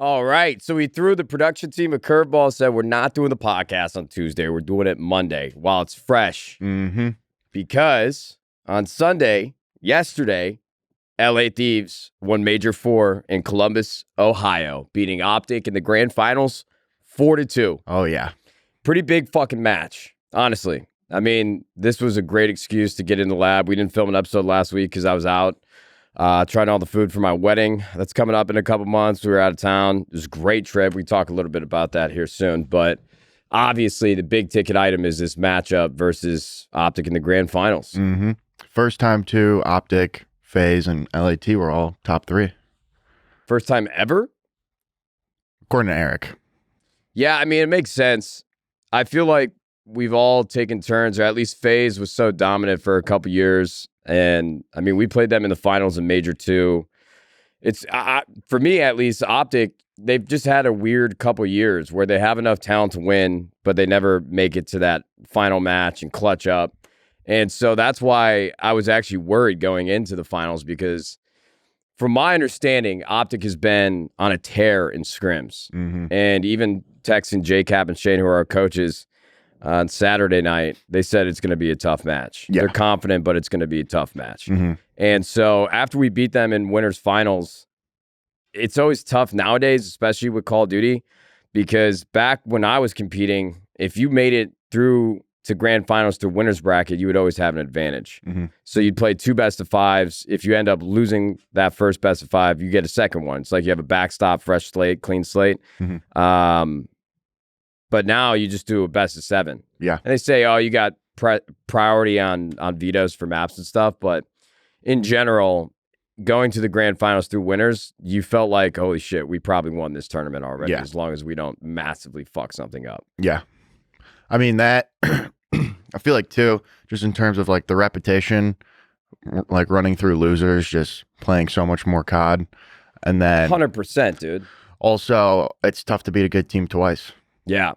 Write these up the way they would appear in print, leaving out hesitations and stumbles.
All right. So we threw the production team a curveball, said we're not doing the podcast on Tuesday. We're doing it Monday while it's fresh. Mm-hmm. Because on Sunday, yesterday, LA Thieves won Major IV in Columbus, Ohio, beating OpTic in the grand finals 4-2. Oh, yeah. Pretty big fucking match, honestly. I mean, this was a great excuse to get in the lab. We didn't film an episode last week because I was out trying all the food for my wedding. That's coming up in a couple months. We were out of town. It was a great trip. We talk a little bit about that here soon. But obviously, the big ticket item is this matchup versus OpTic in the grand finals. Mm-hmm. First time, too, OpTic, FaZe, and LAT were all top 3. First time ever? According to Eric. Yeah, I mean, it makes sense. I feel like we've all taken turns, or at least FaZe was so dominant for a couple years. And, I mean, we played them in the finals in Major 2. It's, for me at least, OpTic, they've just had a weird couple years where they have enough talent to win, but they never make it to that final match and clutch up. And so that's why I was actually worried going into the finals because from my understanding, OpTic has been on a tear in scrims. Mm-hmm. And even texting JCap and Shane, who are our coaches, on Saturday night, they said it's going to be a tough match. Yeah. They're confident, but it's going to be a tough match. Mm-hmm. And so after we beat them in winners finals, it's always tough nowadays, especially with Call of Duty, because back when I was competing, if you made it through to grand finals to winners bracket, you would always have an advantage. Mm-hmm. So you'd play 2 best of 5s. If you end up losing that first best of 5, you get a second one. It's like you have a backstop, fresh slate, clean slate. Mm-hmm. But now you just do a best of 7. Yeah. And they say, oh, you got priority on vetoes for maps and stuff. But in general, going to the grand finals through winners, you felt like, holy shit, we probably won this tournament already, Yeah. as long as we don't massively fuck something up. Yeah. I mean, that, I feel like, too, just in terms of, like, the reputation, like, running through losers, just playing so much more COD. And then 100%, dude. Also, it's tough to beat a good team twice. Yeah.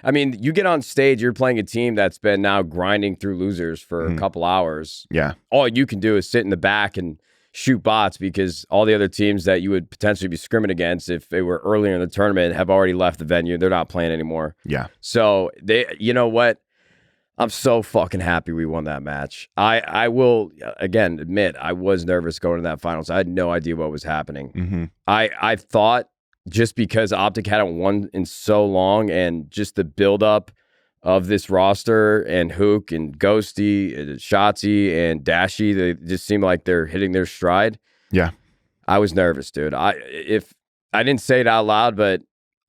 I mean, you get on stage, you're playing a team that's been now grinding through losers for a couple hours. Yeah. All you can do is sit in the back and shoot bots because all the other teams that you would potentially be scrimming against if they were earlier in the tournament have already left the venue. They're not playing anymore. Yeah. So, you know what? I'm so fucking happy we won that match. I will, again, admit, I was nervous going to that finals. I had no idea what was happening. Mm-hmm. I thought just because OpTic hadn't won in so long and just the buildup of this roster and Hook and Ghosty, and Shotzi and Dashy, they just seem like they're hitting their stride. Yeah. I was nervous, dude. If I didn't say it out loud, but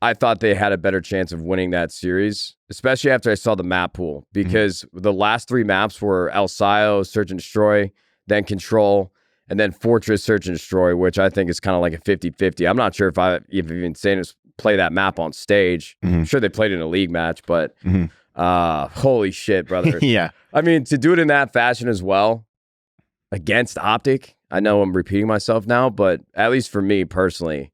I thought they had a better chance of winning that series, especially after I saw the map pool, because the last 3 maps were El Sayo, Search and Destroy, then Control, and then Fortress, Search and Destroy, which I think is kind of like a 50-50. I'm not sure if I've even seen us play that map on stage. I'm sure they played in a league match, but holy shit, brother. Yeah. I mean, to do it in that fashion as well against OpTic, I know I'm repeating myself now, but at least for me personally,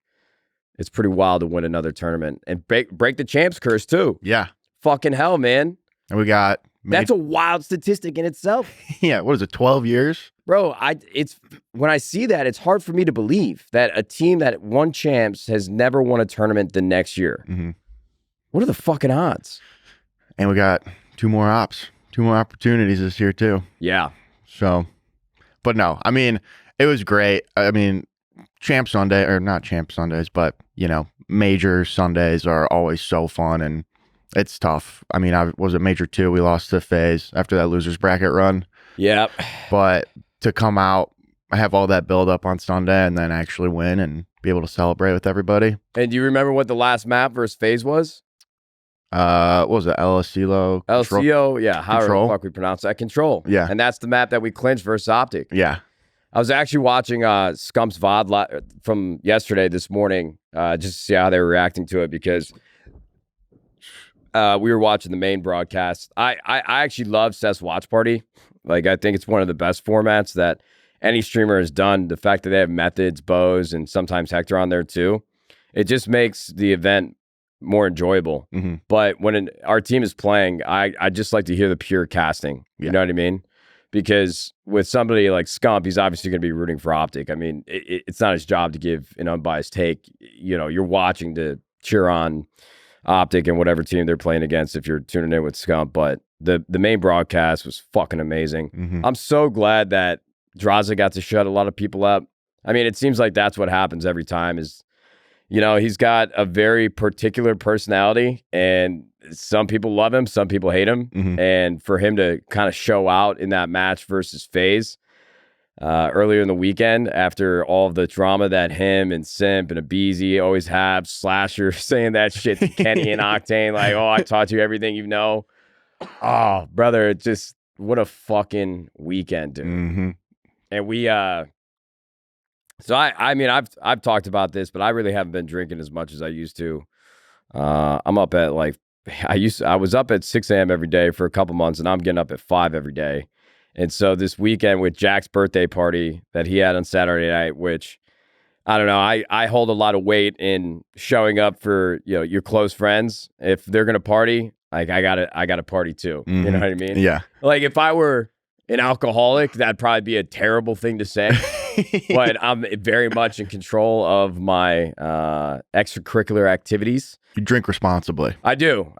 it's pretty wild to win another tournament and break the champs curse too. Yeah. Fucking hell, man. And we got... That's a wild statistic in itself. Yeah, what is it, 12 years? Bro, it's when I see that, it's hard for me to believe that a team that won champs has never won a tournament the next year. What are the fucking odds? And we got 2 more ops, 2 more opportunities this year too. Yeah. So, but no, I mean, it was great. I mean, Champ Sunday, or not Champ Sundays, but, you know, Major Sundays are always so fun, and it's tough. I mean, I was at Major 2. We lost to FaZe after that losers bracket run. Yep. But to come out, I have all that build up on Sunday and then actually win and be able to celebrate with everybody. And do you remember what the last map versus FaZe was? What was it? LSCO? LCO, yeah. However the fuck we pronounce that. Control. Yeah. And that's the map that we clinched versus OpTic. Yeah. I was actually watching Scump's VOD from yesterday, this morning, just to see how they were reacting to it, because we were watching the main broadcast. I actually love Seth's Watch Party. Like, I think it's one of the best formats that any streamer has done. The fact that they have Methods, Bows, and sometimes Hector on there too, it just makes the event more enjoyable. But when our team is playing, I just like to hear the pure casting. You know what I mean? because with somebody like Scump, he's obviously going to be rooting for OpTic. I mean, it's not his job to give an unbiased take. You know, you're watching to cheer on OpTic and whatever team they're playing against if you're tuning in with Scump. But the main broadcast was fucking amazing. I'm so glad that Draza got to shut a lot of people up. I mean, it seems like that's what happens every time is, you know, he's got a very particular personality, and some people love him, some people hate him. And for him to kind of show out in that match versus FaZe earlier in the weekend, after all of the drama that him and Simp and Abeezy always have, Slasher saying that shit to Kenny and Octane, like, oh, I taught you everything you know. Oh, brother, it just, what a fucking weekend, dude. And we, so I mean, I've talked about this, but I really haven't been drinking as much as I used to. I'm up at like, I was up at 6 a.m. every day for a couple months, and I'm getting up at 5 every day. And so this weekend with Jack's birthday party that he had on Saturday night, which I don't know, I hold a lot of weight in showing up for, you know, your close friends. If they're gonna party, like I gotta party too. You know what I mean? Yeah. Like if I were an alcoholic, that'd probably be a terrible thing to say. But I'm very much in control of my extracurricular activities. You drink responsibly. I do.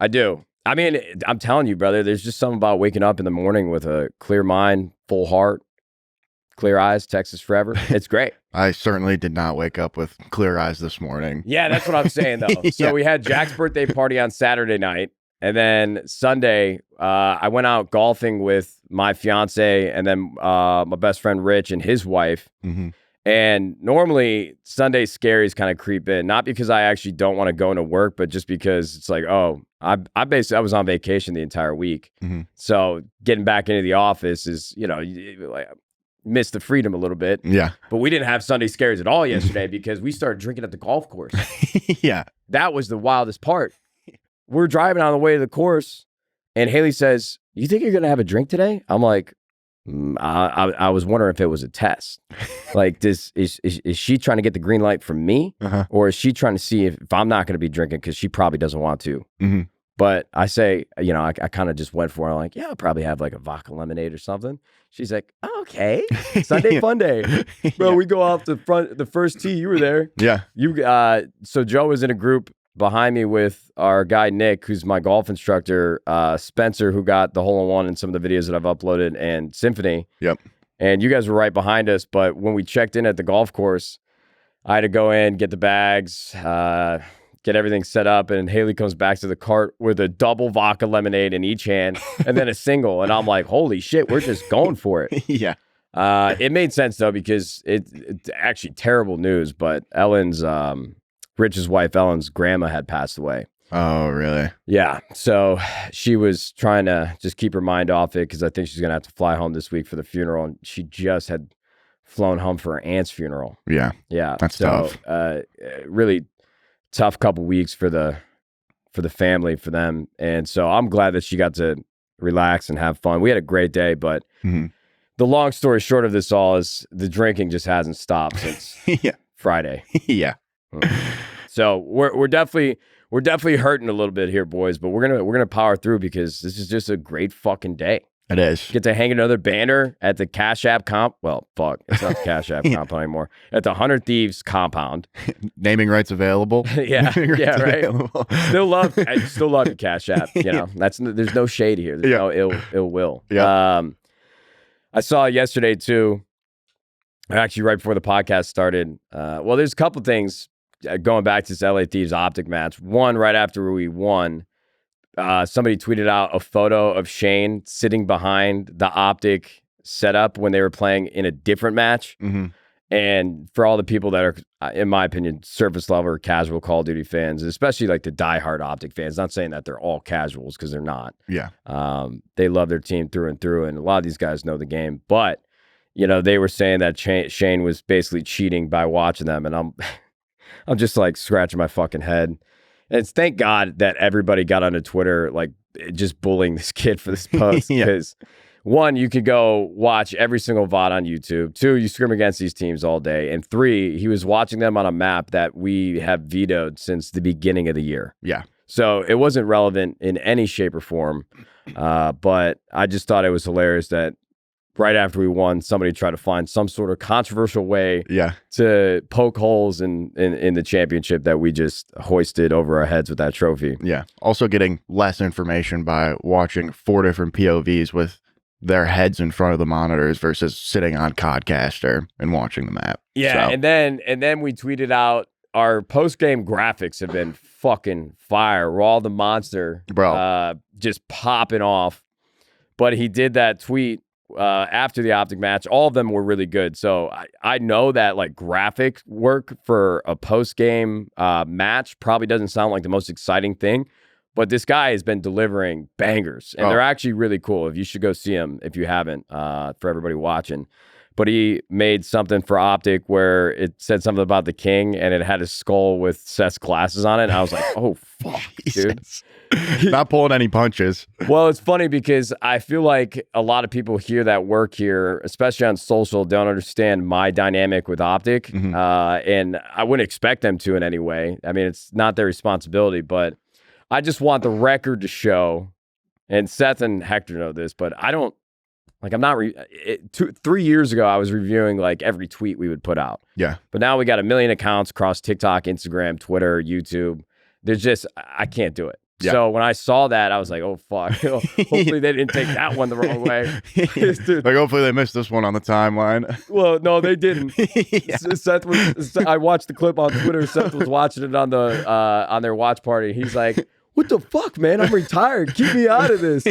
I mean, I'm telling you, brother, there's just something about waking up in the morning with a clear mind, full heart, clear eyes, Texas forever. It's great. I certainly did not wake up with clear eyes this morning. Yeah, that's what I'm saying, though. So we had Jack's birthday party on Saturday night. And then Sunday, I went out golfing with my fiance and then my best friend Rich and his wife. And normally Sunday scaries kind of creep in, not because I actually don't want to go into work, but just because it's like, oh, I was on vacation the entire week. So getting back into the office is, you know, like miss the freedom a little bit. Yeah. But we didn't have Sunday scares at all yesterday because we started drinking at the golf course. Yeah. That was the wildest part. We're driving on the way to the course, and Haley says, "You think you're going to have a drink today?" I'm like, I was wondering if it was a test. Like, is she trying to get the green light from me? Or is she trying to see if I'm not going to be drinking because she probably doesn't want to? But I say, you know, I kind of just went for it. I'm like, yeah, I'll probably have like a vodka lemonade or something. She's like, oh, okay. Sunday fun day. Bro, we go off the first tee. You were there. Yeah. So Joe was in a group behind me with our guy Nick, who's my golf instructor, Spencer, who got the hole-in-one in some of the videos that I've uploaded, and Symphony. Yep. And you guys were right behind us, but when we checked in at the golf course, I had to go in, get the bags, get everything set up, and Haley comes back to the cart with a double vodka lemonade in each hand and then a single. And I'm like, holy shit, we're just going for it. Yeah. It made sense, though, because it's actually terrible news, but Ellen's... Rich's wife, Ellen's grandma had passed away. Oh, really? Yeah. So she was trying to just keep her mind off it because I think she's going to have to fly home this week for the funeral. And she just had flown home for her aunt's funeral. Yeah. Yeah. That's tough. Really tough couple weeks for the family, for them. And so I'm glad that she got to relax and have fun. We had a great day, but the long story short of this all is the drinking just hasn't stopped since Friday. Yeah. So we're definitely hurting a little bit here, boys, but we're gonna power through because this is just a great fucking day. It is. Get to hang another banner at the Cash App comp. Well, fuck, it's not the Cash App comp anymore. At the 100 Thieves compound. Naming rights available. Yeah, yeah, right. Available. I still love the Cash App. You know, there's no shade here. There's no ill will. Yeah. I saw yesterday too. Actually, right before the podcast started. Well, there's a couple things. Going back to this LA Thieves OpTic match, one right after we won, somebody tweeted out a photo of Shane sitting behind the OpTic setup when they were playing in a different match. And for all the people that are, in my opinion, surface level or casual Call of Duty fans, especially like the diehard OpTic fans, not saying that they're all casuals because they're not. Yeah. They love their team through and through, and a lot of these guys know the game. But, you know, they were saying that Shane was basically cheating by watching them, and I'm just like scratching my fucking head. And it's thank God that everybody got onto Twitter, like just bullying this kid for this post. Because one, you could go watch every single VOD on YouTube. Two, you scrim against these teams all day. And three, he was watching them on a map that we have vetoed since the beginning of the year. Yeah. So it wasn't relevant in any shape or form. But I just thought it was hilarious that right after we won, somebody tried to find some sort of controversial way Yeah. to poke holes in the championship that we just hoisted over our heads with that trophy. Yeah. Also getting less information by watching 4 different POVs with their heads in front of the monitors versus sitting on Codcaster and watching the map. Yeah, So, and then we tweeted out our post-game graphics have been fucking fire. Raw the Monster, Bro. just popping off. But he did that tweet after the OpTic match. All of them were really good. So I know that like graphic work for a post-game match probably doesn't sound like the most exciting thing. But this guy has been delivering bangers, and they're actually really cool. If you should go see him if you haven't, for everybody watching. But he made something for OpTic where it said something about the king, and it had his skull with Seth's glasses on it. And I was like, oh, fuck, dude. Not pulling any punches. Well, it's funny because I feel like a lot of people hear that work here, especially on social, don't understand my dynamic with OpTic. And I wouldn't expect them to in any way. I mean, it's not their responsibility, but I just want the record to show, and Seth and Hector know this, but I don't, like, I'm not, 3 years ago, I was reviewing, like, every tweet we would put out. Yeah. But now we got 1 million accounts across TikTok, Instagram, Twitter, YouTube. There's just, I can't do it. Yeah. So when I saw that, I was like, oh, fuck. Hopefully they didn't take that one the wrong way. Dude. Like, hopefully they missed this one on the timeline. Well, no, they didn't. Yeah. Seth was, I watched the clip on Twitter. Seth was watching it on the on their watch party. He's like, what the fuck, man? I'm retired. Keep me out of this.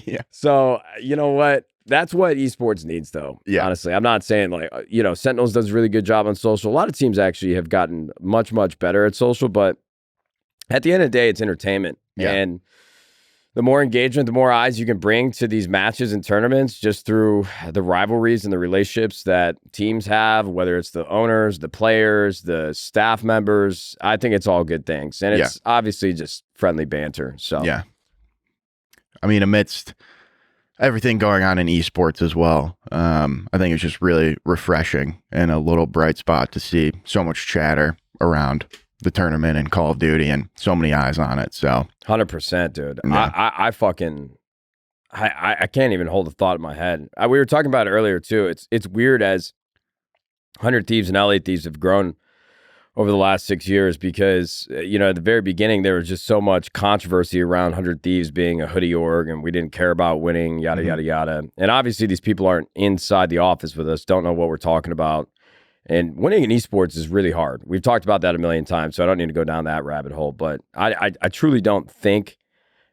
Yeah. So, you know what? That's what esports needs, though. Yeah. Honestly, I'm not saying like, Sentinels does a really good job on social. A lot of teams actually have gotten much, much better at social, but at the end of the day, it's entertainment. Yeah. And the more engagement, the more eyes you can bring to these matches and tournaments just through the rivalries and the relationships that teams have, whether it's the owners, the players, the staff members. I think it's all good things. And it's obviously just friendly banter. So, yeah. I mean, amidst everything going on in esports as well, I think it's just really refreshing and a little bright spot to see so much chatter around the tournament and Call of Duty and so many eyes on it. So 100%, dude. Yeah. I can't even hold a thought in my head. We were talking about it earlier too. It's weird as 100 Thieves and LA Thieves have grown over the last 6 years because, at the very beginning, there was just so much controversy around 100 Thieves being a hoodie org and we didn't care about winning, yada, yada, yada. And obviously these people aren't inside the office with us, don't know what we're talking about. And winning in esports is really hard. We've talked about that a million times, so I don't need to go down that rabbit hole. But I truly don't think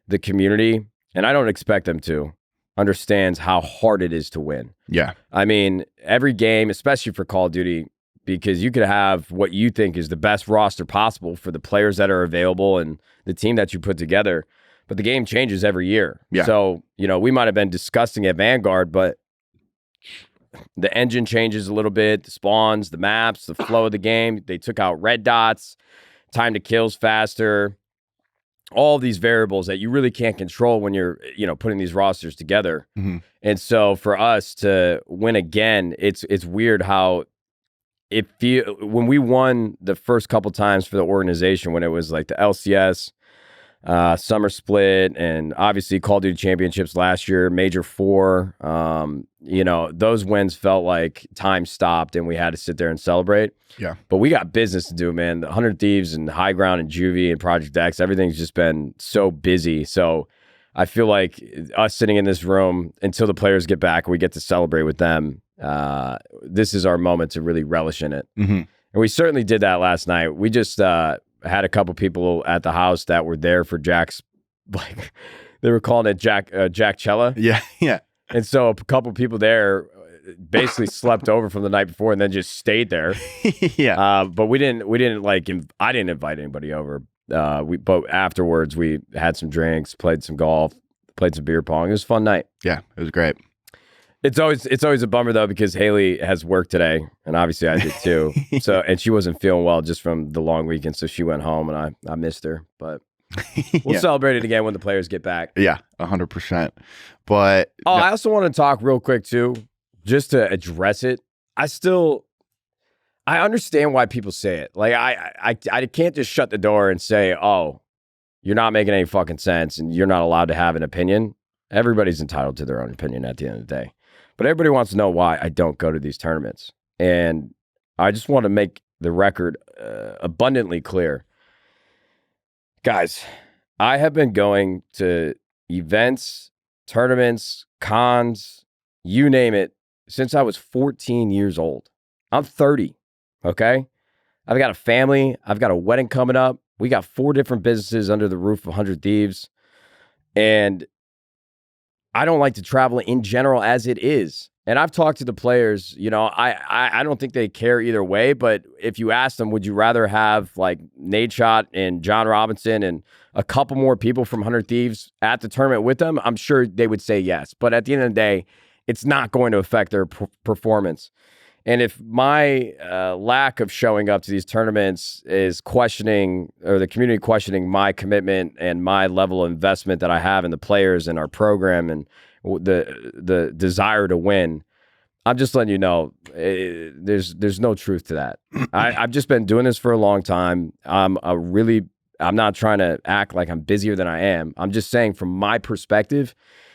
the community, and I don't expect them to, understands how hard it is to win. Yeah. I mean, every game, especially for Call of Duty, because you could have what you think is the best roster possible for the players that are available and the team that you put together. But the game changes every year. Yeah. So, we might have been disgusting at Vanguard, but the engine changes a little bit, the spawns, the maps, the flow of the game. They took out red dots, time to kills faster, all these variables that you really can't control when you're, putting these rosters together. And so for us to win again, it's weird how when we won the first couple times for the organization, when it was like the LCS, summer split, and obviously Call of Duty championships last year, Major IV, those wins felt like time stopped and we had to sit there and celebrate. Yeah. But we got business to do, man. The 100 Thieves and High Ground and Juvee and Project X, everything's just been so busy. So I feel like us sitting in this room until the players get back, we get to celebrate with them. This is our moment to really relish in it. And we certainly did that last night. We just, had a couple people at the house that were there for Jack's, like they were calling it Jack Cella. Yeah, yeah. And so a couple people there basically slept over from the night before and then just stayed there. Yeah. But we didn't I didn't invite anybody over. But afterwards we had some drinks, played some golf, played some beer pong. It was a fun night. Yeah, it was great. It's always a bummer though because Haley has work today, and obviously I did too. So and she wasn't feeling well just from the long weekend, so she went home, and I missed her. But we'll celebrate it again when the players get back. Yeah, 100%. But I also want to talk real quick too, just to address it. I understand why people say it. Like I can't just shut the door and say, "Oh, you're not making any fucking sense, and you're not allowed to have an opinion." Everybody's entitled to their own opinion at the end of the day. But everybody wants to know why I don't go to these tournaments. And I just want to make the record abundantly clear. Guys, I have been going to events, tournaments, cons, you name it, since I was 14 years old. I'm 30, okay? I've got a family. I've got a wedding coming up. We got 4 different businesses under the roof of 100 Thieves. And I don't like to travel in general as it is. And I've talked to the players, you know, I don't think they care either way, but if you ask them, would you rather have like Nadeshot and John Robinson and a couple more people from 100 Thieves at the tournament with them? I'm sure they would say yes. But at the end of the day, it's not going to affect their performance. And if my lack of showing up to these tournaments is questioning, or the community questioning my commitment and my level of investment that I have in the players and our program and the desire to win, I'm just letting you know there's no truth to that. I've just been doing this for a long time. I'm not trying to act like I'm busier than I am. I'm just saying from my perspective,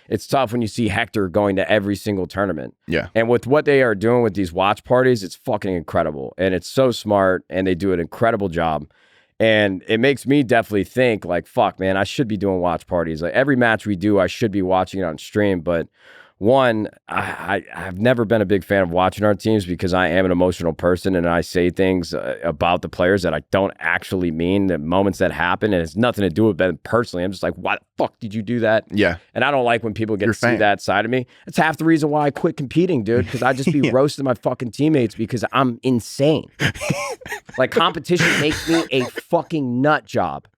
it's tough when you see Hector going to every single tournament. Yeah. And with what they are doing with these watch parties, it's fucking incredible. And it's so smart, and they do an incredible job. And it makes me definitely think like, fuck, man, I should be doing watch parties. Like every match we do, I should be watching it on stream. But one, I've never been a big fan of watching our teams because I am an emotional person and I say things about the players that I don't actually mean, the moments that happen, and it's nothing to do with them personally. I'm just like, why the fuck did you do that? Yeah. And I don't like when people get to see that side of me. It's half the reason why I quit competing, dude, because I just be roasting my fucking teammates because I'm insane. Like competition makes me a fucking nut job.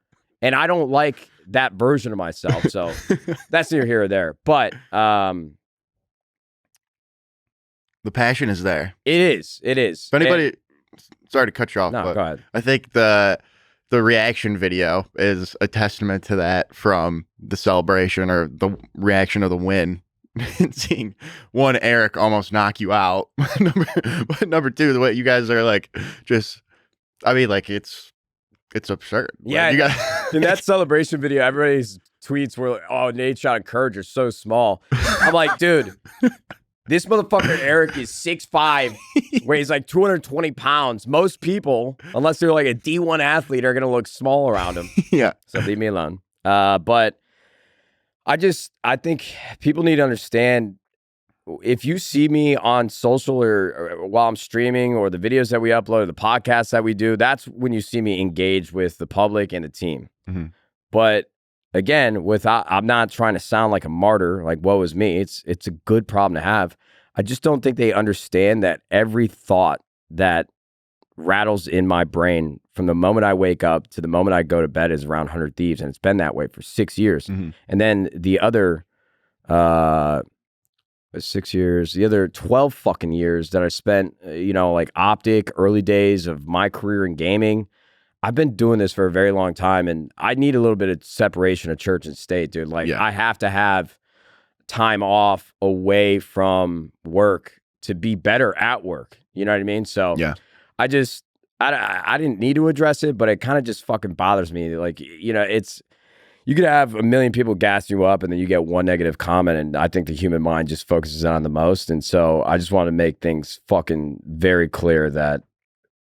And I don't like that version of myself. So that's neither here or there. But the passion is there. It is. It is. If anybody, sorry to cut you off, no, but go ahead. I think the reaction video is a testament to that, from the celebration or the reaction of the win. Seeing one, Eric almost knock you out. number 2, the way you guys are like, just, I mean, like it's absurd. Yeah, like, you guys, in that celebration video, everybody's tweets were like, "Oh, Nadeshot and Courage are so small." I'm like, dude, this motherfucker Eric is 6'5", weighs like 220 pounds. Most people, unless they're like a D1 athlete, are gonna look small around him. Yeah. So leave me alone. But I think people need to understand, if you see me on social or while I'm streaming, or the videos that we upload, or the podcasts that we do, that's when you see me engage with the public and the team. Mm-hmm. But again, I'm not trying to sound like a martyr, like woe is me. It's a good problem to have. I just don't think they understand that every thought that rattles in my brain from the moment I wake up to the moment I go to bed is around 100 Thieves, and it's been that way for 6 years. Mm-hmm. And then the other 6 years, the other 12 fucking years that I spent, like OpTic, early days of my career in gaming. I've been doing this for a very long time, and I need a little bit of separation of church and state, dude. Like, I have to have time off away from work to be better at work. You know what I mean? So I didn't need to address it, but it kind of just fucking bothers me. Like, you could have a million people gassing you up, and then you get one negative comment, and I think the human mind just focuses on the most. And so I just want to make things fucking very clear that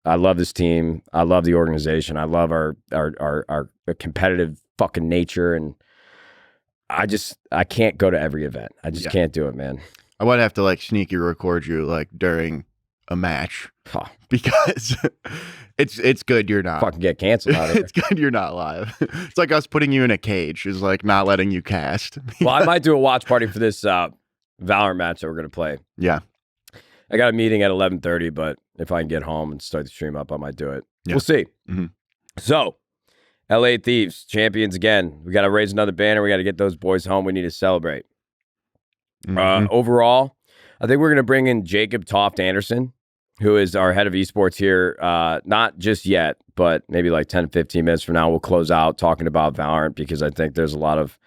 I love this team. I love the organization. I love our competitive fucking nature, and I can't go to every event. I just can't do it, man. I would have to like sneaky record you like during a match because it's good you're not fucking get canceled out of here. It's good you're not live. It's like us putting you in a cage is like not letting you cast. Well, I might do a watch party for this Valorant match that we're gonna play. Yeah, I got a meeting at 11:30, but if I can get home and start the stream up, I might do it. Yeah. We'll see. Mm-hmm. So, LA Thieves champions again. We got to raise another banner. We got to get those boys home. We need to celebrate. Mm-hmm. Overall, I think we're going to bring in Jacob Toft-Andersen, who is our head of esports here. Not just yet, but maybe like 10, 15 minutes from now, we'll close out talking about Valorant, because I think there's a lot of,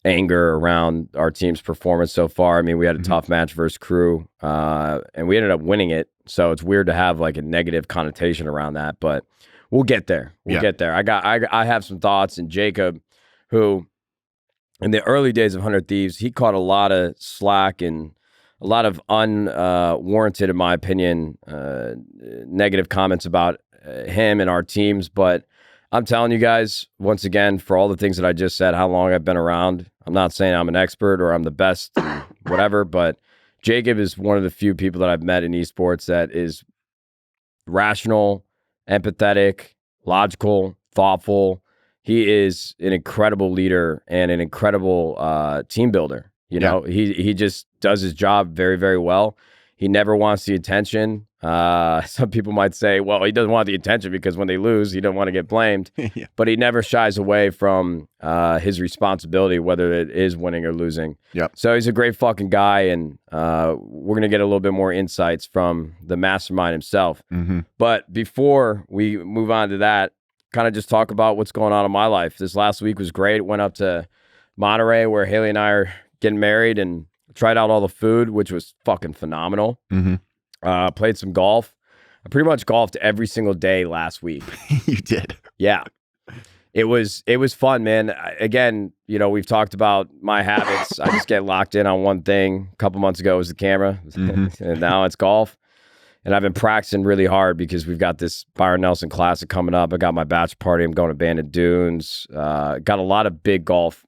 anger around our team's performance so far. I mean, we had a tough match versus Crew, and we ended up winning it. So it's weird to have like a negative connotation around that, but we'll get there. We'll get there. I have some thoughts, and Jacob, who in the early days of 100 Thieves, he caught a lot of slack and a lot of unwarranted, in my opinion, negative comments about him and our teams. But I'm telling you guys, once again, for all the things that I just said, how long I've been around, I'm not saying I'm an expert or I'm the best, whatever, but Jacob is one of the few people that I've met in esports that is rational, empathetic, logical, thoughtful. He is an incredible leader and an incredible team builder. You know, he just does his job very, very well. He never wants the attention. Some people might say, well, he doesn't want the attention because when they lose, he doesn't want to get blamed. But he never shies away from his responsibility, whether it is winning or losing. So he's a great fucking guy, and we're going to get a little bit more insights from the mastermind himself. But before we move on to that, kind of just talk about what's going on in my life. This last week was great. Went up to Monterey where Haley and I are getting married and tried out all the food, which was fucking phenomenal. Played some golf. I pretty much golfed every single day last week. You did? Yeah. It was fun, man. Again, you know, we've talked about my habits. I just get locked in on one thing. A couple months ago it was the camera, and now it's golf. And I've been practicing really hard because we've got this Byron Nelson Classic coming up. I got my bachelor party. I'm going to Banded Dunes. Got a lot of big golf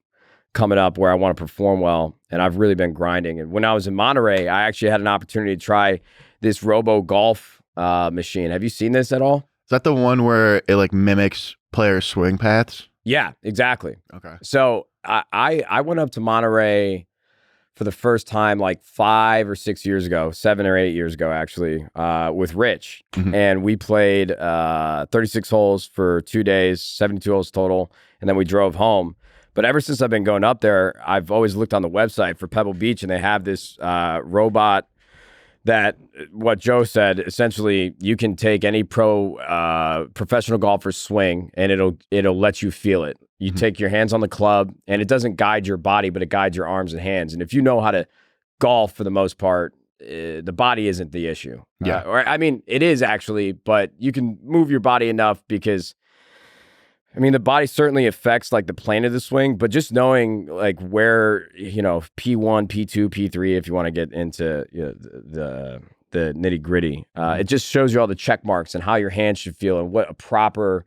coming up where I want to perform well, and I've really been grinding. And when I was in Monterey, I actually had an opportunity to try this Robo Golf machine. Have you seen this at all? Is that the one where it like mimics player swing paths? Yeah, exactly. Okay. So I went up to Monterey for the first time like 5 or 6 years ago, 7 or 8 years ago, actually, with Rich. And we played 36 holes for 2 days, 72 holes total. And then we drove home. But ever since I've been going up there, I've always looked on the website for Pebble Beach, and they have this robot that, what Joe said, essentially you can take any professional golfer's swing and it'll let you feel it. You take your hands on the club, and it doesn't guide your body, but it guides your arms and hands. And if you know how to golf for the most part, the body isn't the issue. Or I mean, it is actually, but you can move your body enough because, I mean, the body certainly affects like the plane of the swing, but just knowing like where, you know, P1, P2, P3, if you want to get into the nitty gritty, it just shows you all the check marks and how your hands should feel and what a proper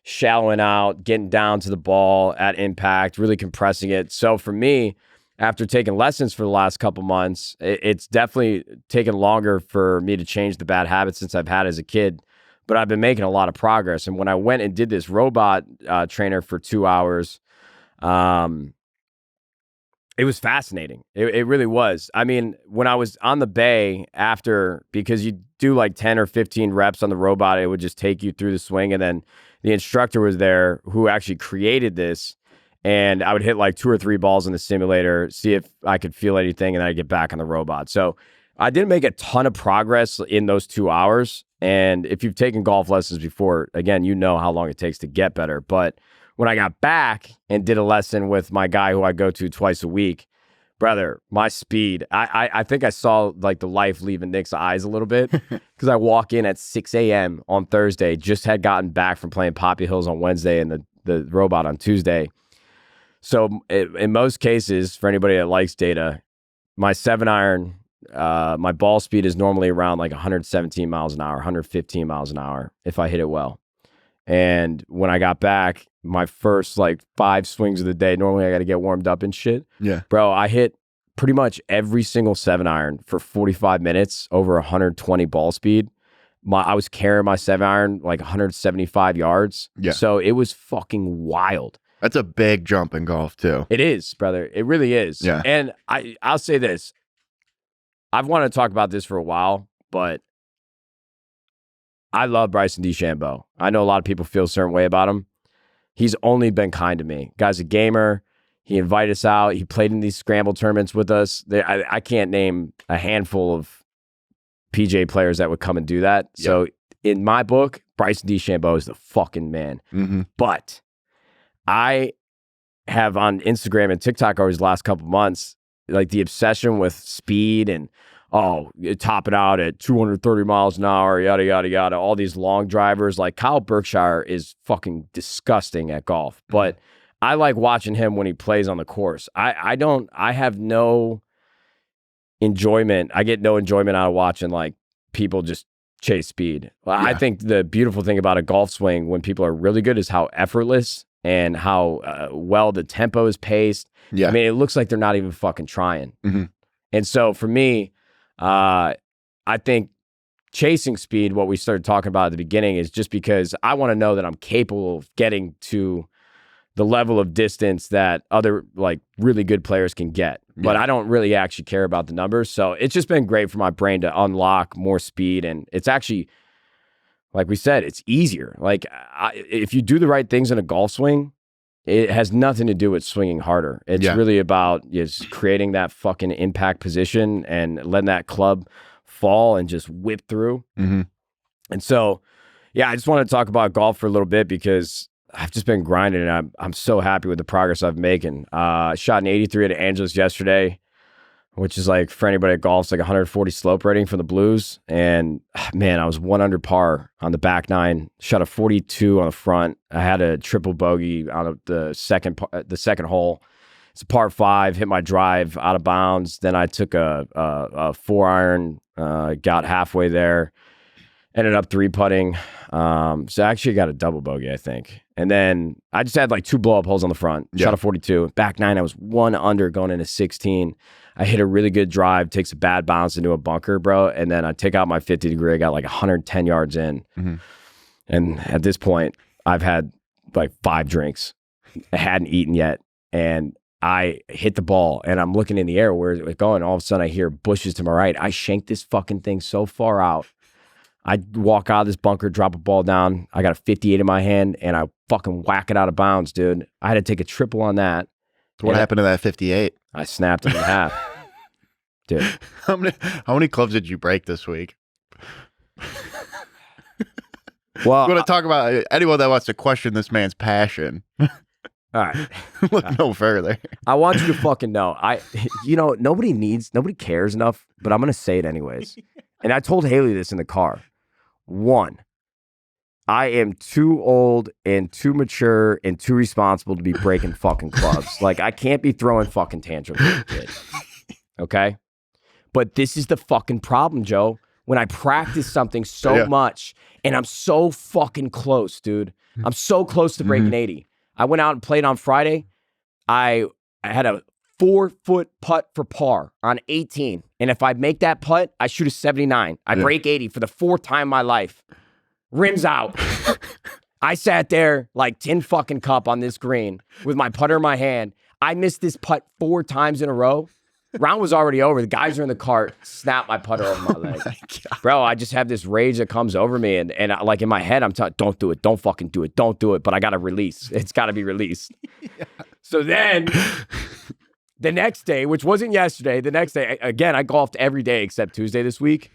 shallowing out, getting down to the ball at impact, really compressing it. So for me, after taking lessons for the last couple months, it's definitely taken longer for me to change the bad habits since I've had as a kid. But I've been making a lot of progress. And when I went and did this robot trainer for 2 hours, it was fascinating. It really was. I mean, when I was on the bay after, because you do like 10 or 15 reps on the robot, it would just take you through the swing. And then the instructor was there who actually created this. And I would hit like 2 or 3 balls in the simulator, see if I could feel anything, and then I'd get back on the robot. So I didn't make a ton of progress in those 2 hours. And if you've taken golf lessons before, again, you know how long it takes to get better. But when I got back and did a lesson with my guy who I go to twice a week, brother, my speed, I think I saw like the life leaving Nick's eyes a little bit because I walk in at 6 a.m. on Thursday, just had gotten back from playing Poppy Hills on Wednesday and the robot on Tuesday. So in most cases, for anybody that likes data, my 7-iron, my ball speed is normally around like 117 miles an hour, 115 miles an hour if I hit it well. And when I got back, my first like 5 swings of the day, normally I got to get warmed up and shit. Yeah. Bro, I hit pretty much every single 7-iron for 45 minutes over 120 ball speed. I was carrying my 7-iron like 175 yards. Yeah. So it was fucking wild. That's a big jump in golf too. It is, brother. It really is. Yeah. And I'll say this. I've wanted to talk about this for a while, but I love Bryson DeChambeau. I know a lot of people feel a certain way about him. He's only been kind to me. Guy's a gamer. He invited us out. He played in these scramble tournaments with us. I can't name a handful of PJ players that would come and do that. Yep. So in my book, Bryson DeChambeau is the fucking man. But I have on Instagram and TikTok over these last couple months, like the obsession with speed and, you top it out at 230 miles an hour, yada, yada, yada. All these long drivers. Like Kyle Berkshire is fucking disgusting at golf. But I like watching him when he plays on the course. I have no enjoyment. I get no enjoyment out of watching like people just chase speed. Well, I think the beautiful thing about a golf swing when people are really good is how effortless and how well the tempo is paced. Yeah. I mean, it looks like they're not even fucking trying. And so for me, I think chasing speed, what we started talking about at the beginning, is just because I want to know that I'm capable of getting to the level of distance that other like really good players can get. But I don't really actually care about the numbers. So it's just been great for my brain to unlock more speed. And it's actually, like we said, it's easier. Like if you do the right things in a golf swing, it has nothing to do with swinging harder. It's really about just creating that fucking impact position and letting that club fall and just whip through. And so, yeah, I just want to talk about golf for a little bit because I've just been grinding and I'm so happy with the progress I've making. Shot an 83 at Angeles yesterday, which is like, for anybody at golf, it's like 140 slope rating for the blues. And man, I was 1 under par on the back nine, shot a 42 on the front. I had a triple bogey on the second hole. It's a par 5, hit my drive out of bounds. Then I took a 4-iron, got halfway there, ended up 3-putting. So I actually got a double bogey, I think. And then I just had like 2 blow-up holes on the front. Shot a 42. Back nine, I was 1 under going into 16. I hit a really good drive, takes a bad bounce into a bunker, bro. And then I take out my 50 degree. I got like 110 yards in. And at this point, I've had like 5 drinks. I hadn't eaten yet. And I hit the ball and I'm looking in the air. Where is it going? All of a sudden I hear bushes to my right. I shanked this fucking thing so far out. I walk out of this bunker, drop a ball down. I got a 58 in my hand and I fucking whack it out of bounds, dude. I had to take a triple on that. So what happened to that 58? I snapped it in half. Dude. How many clubs did you break this week? Well, I'm going to talk about anyone that wants to question this man's passion. All right. Look no further. I want you to fucking know. Nobody cares enough, but I'm going to say it anyways. And I told Haley this in the car. 1, I am too old and too mature and too responsible to be breaking fucking clubs. Like, I can't be throwing fucking tantrums with a kid. Okay? But this is the fucking problem, Joe. When I practice something so much and I'm so fucking close, dude. I'm so close to breaking 80. I went out and played on Friday. I had a 4-foot putt for par on 18. And if I make that putt, I shoot a 79. I break 80 for the 4th time in my life. Rims out. I sat there like tin fucking cup on this green with my putter in my hand. I missed this putt 4 times in a row. Round was already over. The guys are in the cart. Snap my putter over my leg. Bro, I just have this rage that comes over me. And like in my head, I'm telling, don't do it. Don't fucking do it. Don't do it. But I got to release. It's got to be released. So then the next day, which wasn't yesterday, the next day, again, I golfed every day except Tuesday this week.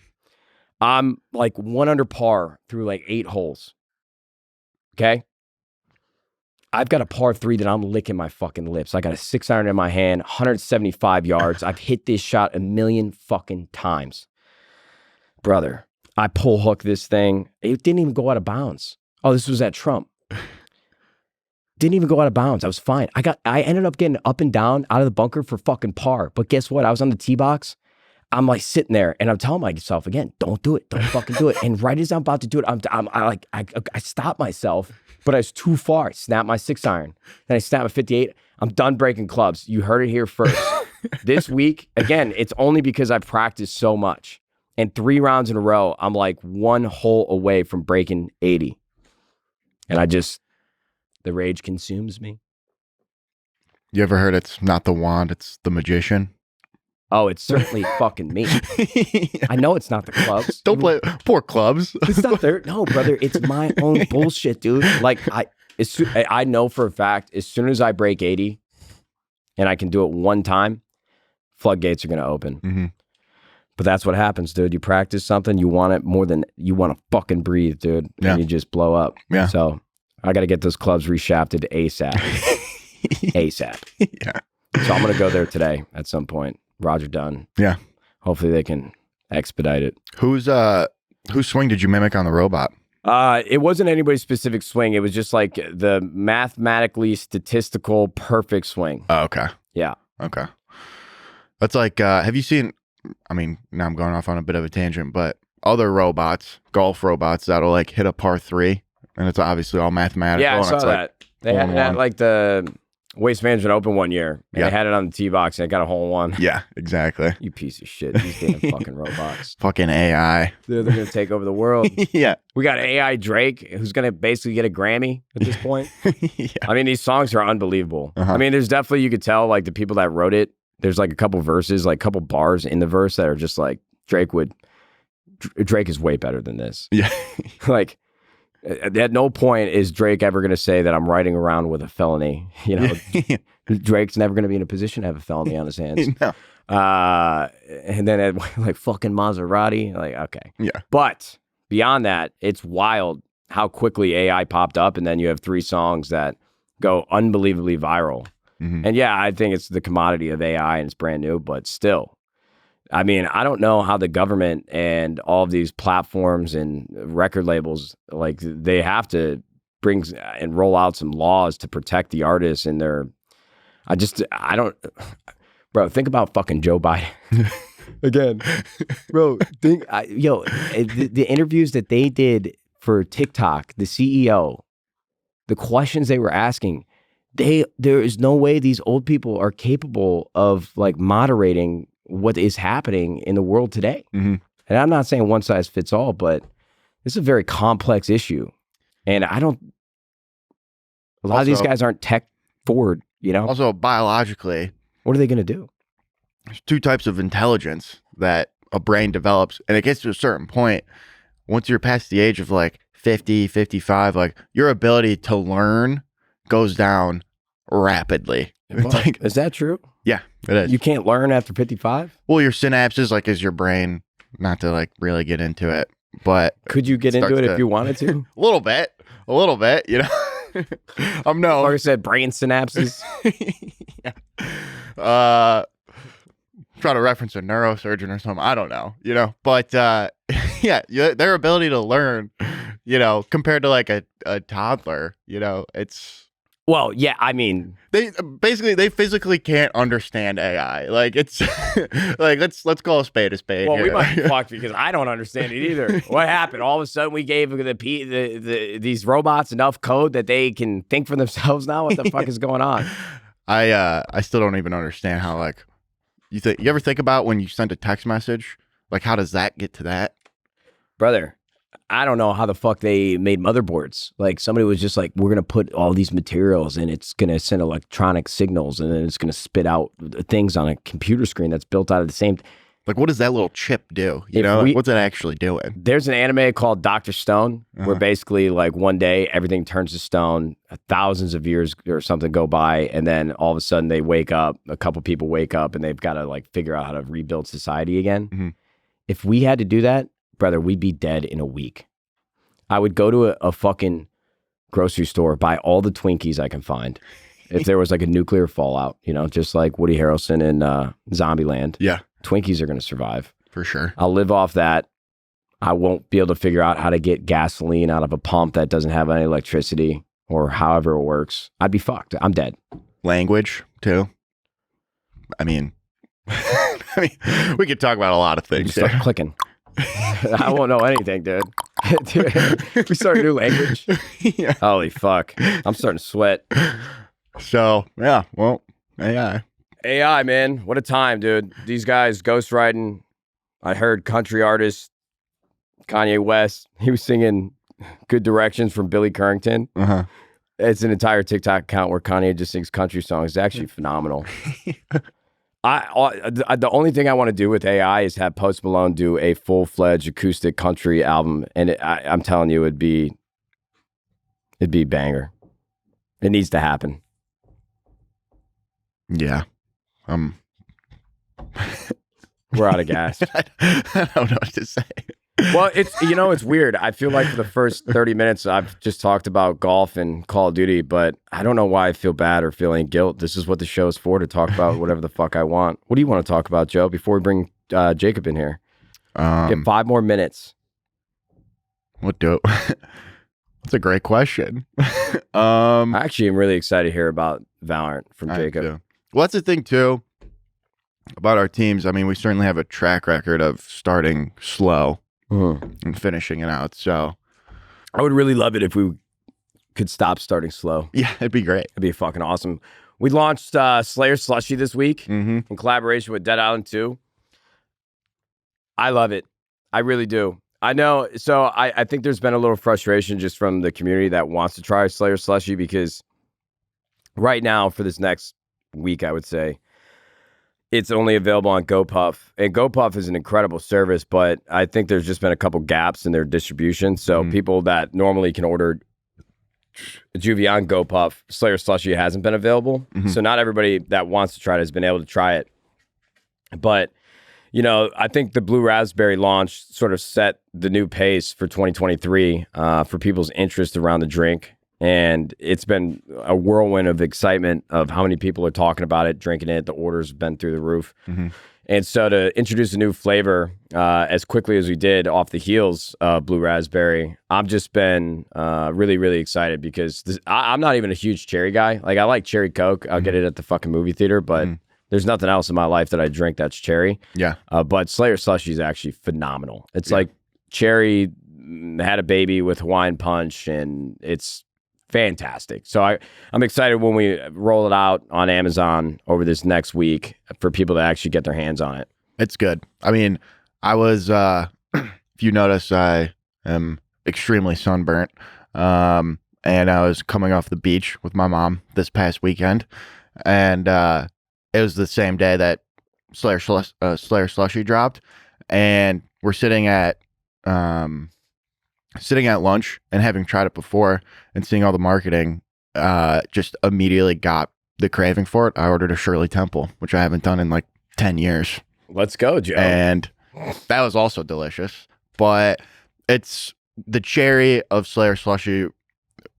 I'm like 1 under par through like 8 holes. Okay? I've got a par 3 that I'm licking my fucking lips. I got a 6-iron in my hand, 175 yards. I've hit this shot a million fucking times. Brother, I pull hook this thing. It didn't even go out of bounds. Oh, this was at Trump. Didn't even go out of bounds. I was fine. I ended up getting up and down out of the bunker for fucking par. But guess what? I was on the tee box. I'm like sitting there and I'm telling myself again, don't do it. Don't fucking do it. And right as I'm about to do it, I stop myself, but I was too far. I snapped my 6-iron. Then I snapped my 58. I'm done breaking clubs. You heard it here first. This week, again, it's only because I practiced so much. And 3 rounds in a row, I'm like 1 hole away from breaking 80. And the rage consumes me. You ever heard it's not the wand, it's the magician? Oh, it's certainly fucking me. I know it's not the clubs. Don't play poor clubs. It's not their, no, brother. It's my own bullshit, dude. Like I know for a fact, as soon as I break 80 and I can do it 1 time, floodgates are going to open. But that's what happens, dude. You practice something, you want it more than you want to fucking breathe, dude. And you just blow up. Yeah. So I got to get those clubs reshafted ASAP. ASAP. Yeah. So I'm going to go there today at some point. Roger Dunn. Yeah. Hopefully they can expedite it. Whose swing did you mimic on the robot? It wasn't anybody's specific swing. It was just like the mathematically statistical perfect swing. Oh, okay. Yeah. Okay. That's like, have you seen I mean, now I'm going off on a bit of a tangent, but other robots, golf robots that'll like hit a par 3, and it's obviously all mathematical. Yeah, I and saw it's that. like They had it at like the Waste Management Open one year. And they had it on the tee box and it got a hole in one. Yeah, exactly. You piece of shit. These damn fucking robots. Fucking AI. They're going to take over the world. Yeah. We got AI Drake, who's going to basically get a Grammy at this point. Yeah. I mean, these songs are unbelievable. I mean, there's definitely, you could tell, like, the people that wrote it, there's like a couple verses, like a couple bars in the verse that are just like, Drake is way better than this. Yeah. Like, at no point is Drake ever going to say that I'm riding around with a felony. You know, Drake's never going to be in a position to have a felony on his hands. No. And then like fucking Maserati, like, okay. Yeah. But beyond that, it's wild how quickly AI popped up, and then you have 3 songs that go unbelievably viral. And yeah, I think it's the commodity of AI and it's brand new, but still. I mean, I don't know how the government and all of these platforms and record labels, like, they have to bring and roll out some laws to protect the artists and I don't, bro, think about fucking Joe Biden. Again, bro, the interviews that they did for TikTok, the CEO, the questions they were asking, there is no way these old people are capable of like moderating what is happening in the world today. And I'm not saying one size fits all, but it's a very complex issue. And a lot of these guys aren't tech forward, you know? Also, biologically, what are they going to do? There's 2 types of intelligence that a brain develops, and it gets to a certain point. Once you're past the age of like 50, 55, like your ability to learn goes down rapidly. It's like, is that true? Yeah, it is. You can't learn after 55? Well, your synapses, like, is your brain, not to like really get into it, but could you get into it if you wanted to? A little bit, you know. I'm no. Like I said, brain synapses. Yeah. Try to reference a neurosurgeon or something. I don't know, you know. But yeah, their ability to learn, you know, compared to like a toddler, you know, it's. Well, yeah, I mean, they physically can't understand AI. Like, it's like let's call a spade a spade. Well, here. we might be fucked because I don't understand it either. What happened? All of a sudden, we gave these robots enough code that they can think for themselves now. What the fuck is going on? I still don't even understand how, like, you ever think about when you send a text message, like, how does that get to that? Brother, I don't know how the fuck they made motherboards. Like, somebody was just like, we're going to put all these materials and it's going to send electronic signals and then it's going to spit out things on a computer screen that's built out of the same. Like, what does that little chip do? You know, what's it actually doing? There's an anime called Dr. Stone where basically, like, one day everything turns to stone, thousands of years or something go by, and then all of a sudden they wake up, a couple people wake up and they've got to like figure out how to rebuild society again. If we had to do that, brother, we'd be dead in a week. I would go to a fucking grocery store, buy all the Twinkies I can find. If there was like a nuclear fallout, you know, just like Woody Harrelson in Zombieland. Yeah. Twinkies are going to survive. For sure. I'll live off that. I won't be able to figure out how to get gasoline out of a pump that doesn't have any electricity or however it works. I'd be fucked. I'm dead. Language, too. I mean, we could talk about a lot of things. Start clicking. I won't know anything, dude. We start a new language. Yeah. Holy fuck. I'm starting to sweat. So, yeah, well, AI, man. What a time, dude. These guys ghostwriting. I heard country artist Kanye West. He was singing Good Directions from Billy Currington. It's an entire TikTok account where Kanye just sings country songs. It's actually phenomenal. The only thing I want to do with AI is have Post Malone do a full-fledged acoustic country album, and I'm telling you, it'd be banger. It needs to happen. Yeah. We're out of gas. I don't know what to say. Well, it's weird. I feel like for the first 30 minutes, I've just talked about golf and Call of Duty, but I don't know why I feel bad or feel any guilt. This is what the show is for, to talk about whatever the fuck I want. What do you want to talk about, Joe, before we bring Jacob in here? Get 5 more minutes. What do? That's a great question. I actually am really excited to hear about Valorant from Jacob. Well, that's the thing, too. About our teams, I mean, we certainly have a track record of starting slow and finishing it out. So I would really love it if we could stop starting slow. yeah, it'd be great. It'd be fucking awesome. We launched Slayer Slushie this week in collaboration with Dead Island 2. I love it. I really do. I know. So I think there's been a little frustration just from the community that wants to try Slayer Slushie, because right now for this next week, I would say, it's only available on GoPuff. And GoPuff is an incredible service, but I think there's just been a couple gaps in their distribution. So people that normally can order Juvee on GoPuff, Slayer Slushie hasn't been available. So not everybody that wants to try it has been able to try it. But, you know, I think the Blue Raspberry launch sort of set the new pace for 2023 for people's interest around the drink. And it's been a whirlwind of excitement of how many people are talking about it, drinking it. The orders have been through the roof. And so to introduce a new flavor as quickly as we did off the heels of Blue Raspberry, I've just been really, really excited because I'm not even a huge cherry guy. Like, I like cherry Coke. I'll get it at the fucking movie theater, but there's nothing else in my life that I drink that's cherry. Yeah. But Slayer Slushie is actually phenomenal. It's like cherry had a baby with Hawaiian Punch, and it's fantastic. So I'm excited when we roll it out on Amazon over this next week for people to actually get their hands on it. It's good. I mean, I was, if you notice, I am extremely sunburnt. And I was coming off the beach with my mom this past weekend. And it was the same day that Slayer Slushie dropped. And we're sitting at lunch and having tried it before and seeing all the marketing, just immediately got the craving for it. I ordered a Shirley Temple, which I haven't done in like 10 years. Let's go, Joe. And that was also delicious. But it's the cherry of Slayer Slushie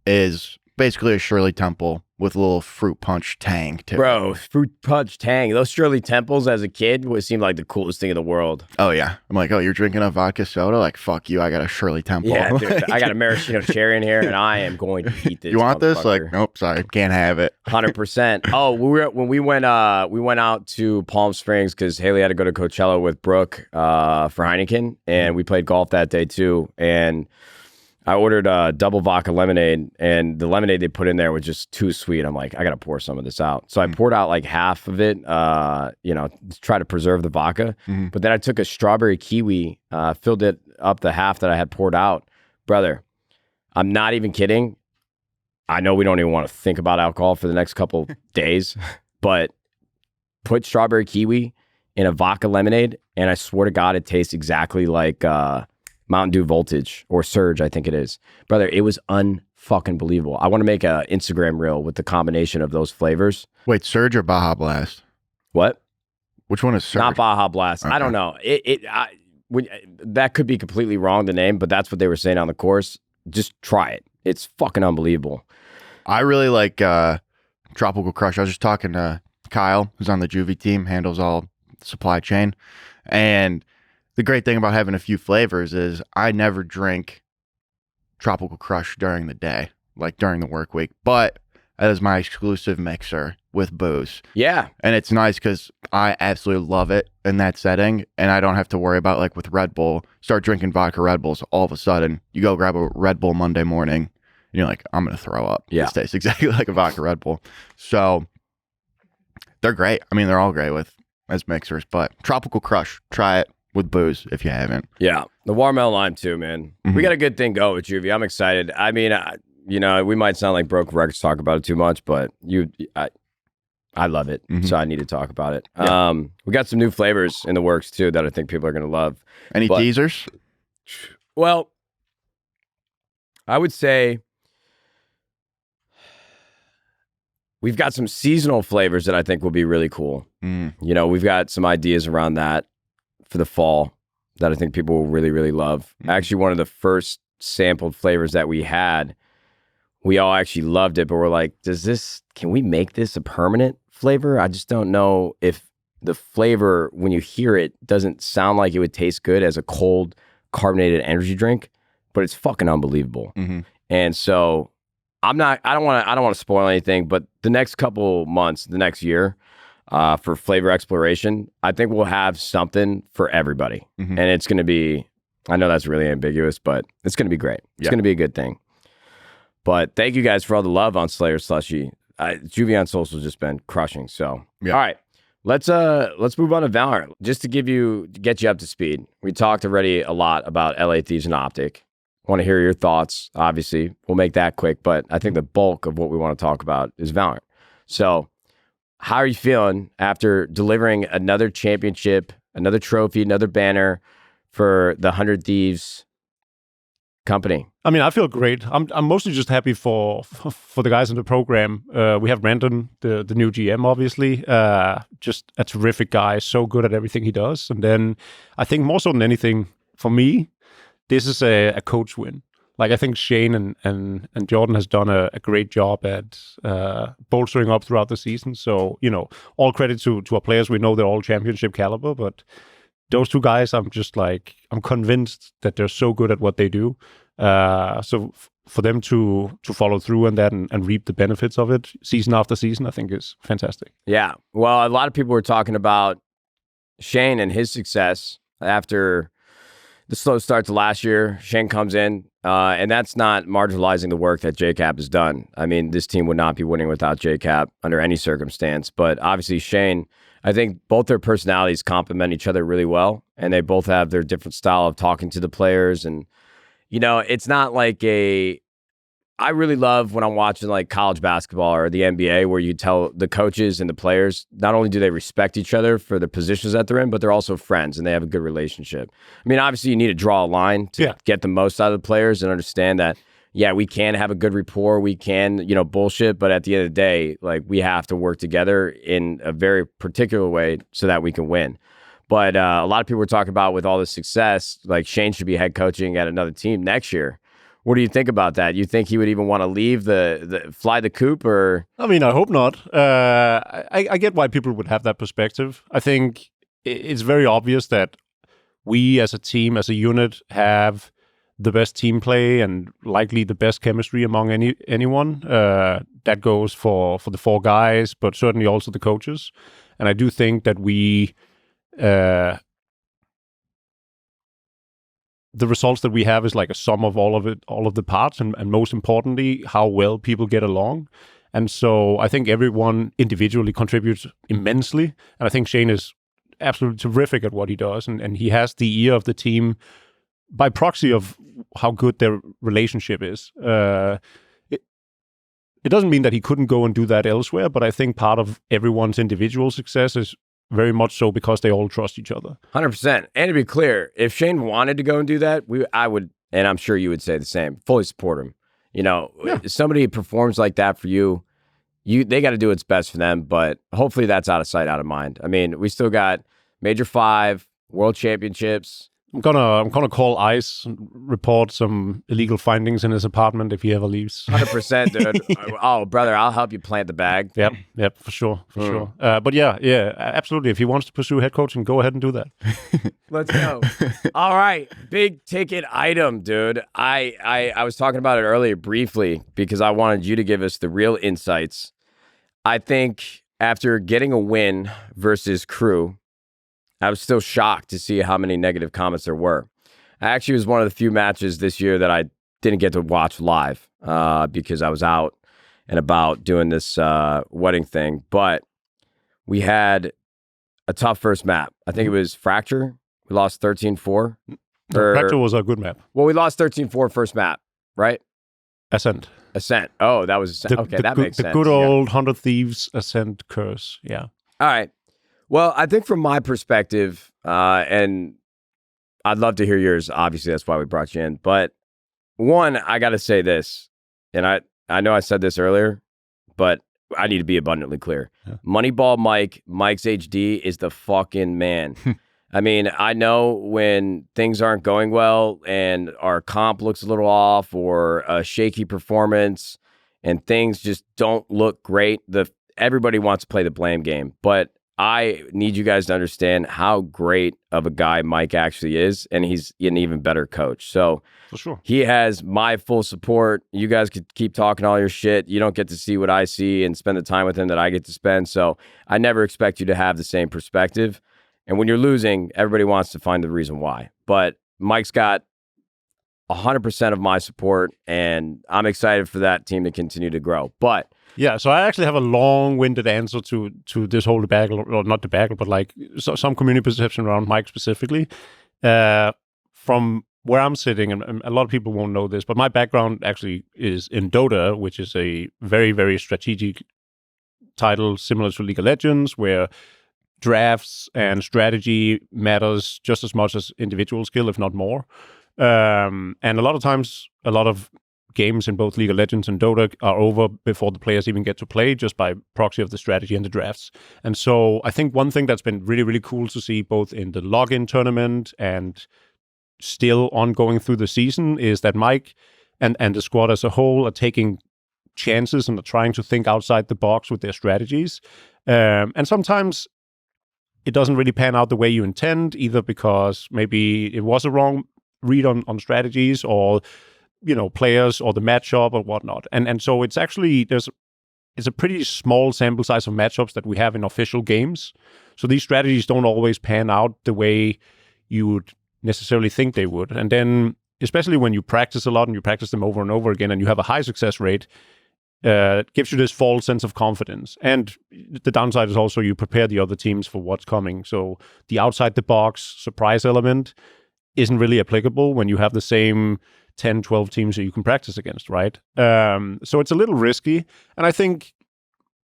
is basically a Shirley Temple with a little fruit punch tang to Bro, fruit punch tang. Those Shirley Temples as a kid would seem like the coolest thing in the world. Oh, yeah. I'm like, oh, you're drinking a vodka soda? Like, fuck you. I got a Shirley Temple. Yeah, dude, I got a maraschino cherry in here, and I am going to eat this. You want this? Like, nope, sorry. Can't have it. 100%. Oh, when we went out to Palm Springs because Haley had to go to Coachella with Brooke for Heineken, and we played golf that day too. And I ordered a double vodka lemonade, and the lemonade they put in there was just too sweet. I'm like, I got to pour some of this out. So I poured out like half of it, to try to preserve the vodka. But then I took a strawberry kiwi, filled it up the half that I had poured out. Brother, I'm not even kidding. I know we don't even want to think about alcohol for the next couple days, but put strawberry kiwi in a vodka lemonade, and I swear to God, it tastes exactly like Mountain Dew Voltage or Surge, I think it is. Brother, it was unfucking believable. I want to make an Instagram reel with the combination of those flavors. Wait, Surge or Baja Blast? What? Which one is Surge? Not Baja Blast. Okay. I don't know. That could be completely wrong, the name, but that's what they were saying on the course. Just try it. It's fucking unbelievable. I really like Tropical Crush. I was just talking to Kyle, who's on the Juvee team, handles all supply chain. And the great thing about having a few flavors is I never drink Tropical Crush during the day, like during the work week, but that is my exclusive mixer with booze. Yeah. And it's nice because I absolutely love it in that setting, and I don't have to worry about, like with Red Bull, start drinking vodka Red Bulls, all of a sudden you go grab a Red Bull Monday morning, and you're like, I'm going to throw up. Yeah. This tastes exactly like a vodka Red Bull. So they're great. I mean, they're all great as mixers, but Tropical Crush, try it with booze if you haven't. Yeah. The watermelon lime too, man. We got a good thing going with Juvee. I'm excited. I mean, we might sound like broke records talk about it too much, but I love it. So I need to talk about it. Yeah. We got some new flavors in the works too that I think people are going to love. Any teasers? Well, I would say we've got some seasonal flavors that I think will be really cool. We've got some ideas around that for the fall that I think people will really, really love. Actually, one of the first sampled flavors that we had, we all actually loved it, but we're like, can we make this a permanent flavor? I just don't know if the flavor, when you hear it, doesn't sound like it would taste good as a cold carbonated energy drink, but it's fucking unbelievable. And so I don't want to spoil anything, but the next couple months, the next year, for flavor exploration. I think we'll have something for everybody. And it's going to be, I know that's really ambiguous, but it's going to be great. It's going to be a good thing. But thank you guys for all the love on Slayer Slushie. Juvee on social has just been crushing. So, all right. Let's move on to Valorant. Just to get you up to speed. We talked already a lot about LA Thieves and OpTic. Want to hear your thoughts, obviously. We'll make that quick, but I think the bulk of what we want to talk about is Valorant. So, how are you feeling after delivering another championship, another trophy, another banner for the 100 Thieves company? I mean, I feel great. I'm mostly just happy for the guys in the program. We have Brandon, the new GM, obviously. Just a terrific guy, so good at everything he does. And then I think more so than anything, for me, this is a coach win. Like, I think Shane and Jordan has done a great job at bolstering up throughout the season. So, you know, all credit to our players. We know they're all championship caliber, but those two guys, I'm convinced that they're so good at what they do. So for them to follow through on that and reap the benefits of it season after season, I think is fantastic. Yeah. Well, a lot of people were talking about Shane and his success after the slow start to last year. Shane comes in, and that's not marginalizing the work that JCap has done. I mean, this team would not be winning without JCap under any circumstance. But obviously, Shane, I think both their personalities complement each other really well, and they both have their different style of talking to the players. And, you know, it's not like I really love when I'm watching like college basketball or the NBA where you tell the coaches and the players, not only do they respect each other for the positions that they're in, but they're also friends and they have a good relationship. I mean, obviously you need to draw a line to get the most out of the players and understand that, yeah, we can have a good rapport. We can, you know, bullshit. But at the end of the day, like, we have to work together in a very particular way so that we can win. But a lot of people were talking about with all the success, like Shane should be head coaching at another team next year. What do you think about that? You think he would even want to leave fly the coop, or? I mean, I hope not. I get why people would have that perspective. I think it's very obvious that we as a team, as a unit, have the best team play and likely the best chemistry among anyone. That goes for the four guys, but certainly also the coaches. And I do think that we the results that we have is like a sum of all of the parts, and most importantly, how well people get along. And so I think everyone individually contributes immensely. And I think Shane is absolutely terrific at what he does. And he has the ear of the team by proxy of how good their relationship is. It doesn't mean that he couldn't go and do that elsewhere, but I think part of everyone's individual success is very much so because they all trust each other. 100%. And to be clear, if Shane wanted to go and do that, I would, and I'm sure you would say the same, fully support him. You know, if somebody performs like that for you, they got to do what's best for them, but hopefully that's out of sight, out of mind. I mean, we still got Major 5, World Championships. I'm gonna call ICE and report some illegal findings in his apartment if he ever leaves. 100%, dude. Oh, brother, I'll help you plant the bag. Yep, for sure. But yeah, absolutely. If he wants to pursue head coaching, go ahead and do that. Let's go. All right, big ticket item, dude. I was talking about it earlier briefly because I wanted you to give us the real insights. I think after getting a win versus Crew, I was still shocked to see how many negative comments there were. I actually was one of the few matches this year that I didn't get to watch live because I was out and about doing this wedding thing. But we had a tough first map. I think it was Fracture. We lost 13-4. Fracture was a good map. Well, we lost 13-4 first map, right? Ascent. Oh, that was Ascent. Okay, that makes sense. The good old 100 Thieves Ascent curse, yeah. All right. Well, I think from my perspective, and I'd love to hear yours. Obviously, that's why we brought you in. But one, I got to say this, and I know I said this earlier, but I need to be abundantly clear. Yeah. Moneyball Mike's HD is the fucking man. I mean, I know when things aren't going well and our comp looks a little off or a shaky performance and things just don't look great, everybody wants to play the blame game. But I need you guys to understand how great of a guy Mike actually is, and he's an even better coach. So For sure. he has my full support. You guys could keep talking all your shit. You don't get to see what I see and spend the time with him that I get to spend. So I never expect you to have the same perspective. And when you're losing, everybody wants to find the reason why. But Mike's got 100% of my support, and I'm excited for that team to continue to grow. But yeah, so I actually have a long-winded answer to this whole debacle, or not debacle, but like some community perception around Mike specifically. From where I'm sitting, and a lot of people won't know this, but my background actually is in Dota, which is a very, very strategic title similar to League of Legends, where drafts and strategy matters just as much as individual skill, if not more. And a lot of times, a lot of games in both League of Legends and Dota are over before the players even get to play, just by proxy of the strategy and the drafts. And so I think one thing that's been really, really cool to see both in the login tournament and still ongoing through the season is that Mike and the squad as a whole are taking chances and are trying to think outside the box with their strategies. And sometimes it doesn't really pan out the way you intend, either because maybe it was a wrong read on strategies, or players, or the matchup, or whatnot. And so it's actually it's a pretty small sample size of matchups that we have in official games. So these strategies don't always pan out the way you would necessarily think they would. And then, especially when you practice a lot and you practice them over and over again, and you have a high success rate, it gives you this false sense of confidence. And the downside is also you prepare the other teams for what's coming. So the outside the box surprise element isn't really applicable when you have the same 10, 12 teams that you can practice against, right? So it's a little risky. And I think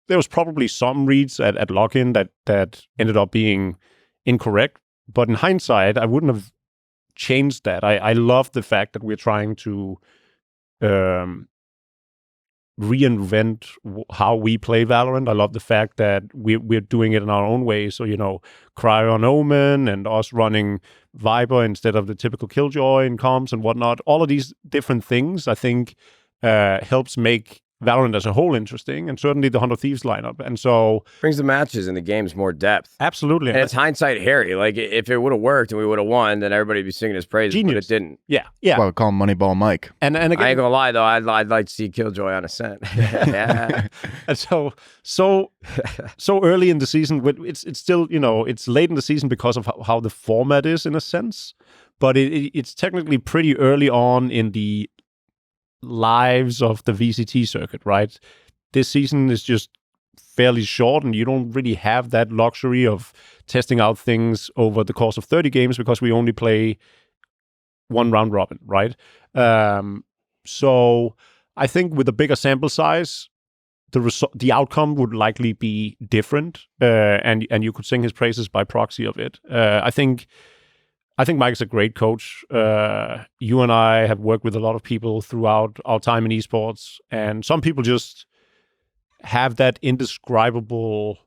there was probably some reads at login that ended up being incorrect. But in hindsight, I wouldn't have changed that. I love the fact that we're trying to reinvent how we play Valorant. I love the fact that we're doing it in our own way. So, Cryo on Omen, and us running Viper instead of the typical Killjoy and comms and whatnot. All of these different things, I think, helps make Valorant as a whole interesting, and certainly the 100 Thieves lineup. And so brings the matches and the games more depth. Absolutely. And it's hindsight Harry. Like, if it would have worked and we would have won, then everybody would be singing his praises. Genius. But it didn't. Yeah. Well, call him Moneyball Mike. And again, I ain't gonna lie though, I'd like to see Killjoy on Ascent. Yeah. And so early in the season, it's still, it's late in the season because of how the format is, in a sense. But it's technically pretty early on in the lives of the VCT circuit, right? This season is just fairly short, and you don't really have that luxury of testing out things over the course of 30 games because we only play one round robin, right? So I think with a bigger sample size, the outcome would likely be different, and you could sing his praises by proxy of it. I think Mike's a great coach. You and I have worked with a lot of people throughout our time in esports, and some people just have that indescribable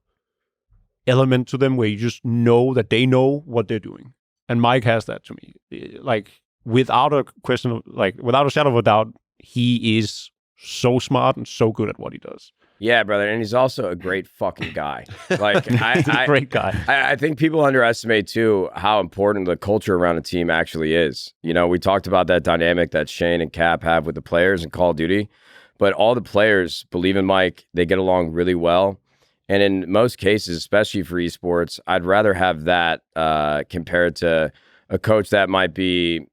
element to them where you just know that they know what they're doing. And Mike has that to me. Like, without a shadow of a doubt, he is so smart and so good at what he does. Yeah, brother, and he's also a great fucking guy. Like, He's a great guy. I think people underestimate too how important the culture around a team actually is. We talked about that dynamic that Shane and Cap have with the players in Call of Duty, but all the players believe in Mike. They get along really well, and in most cases, especially for esports, I'd rather have that compared to a coach that might be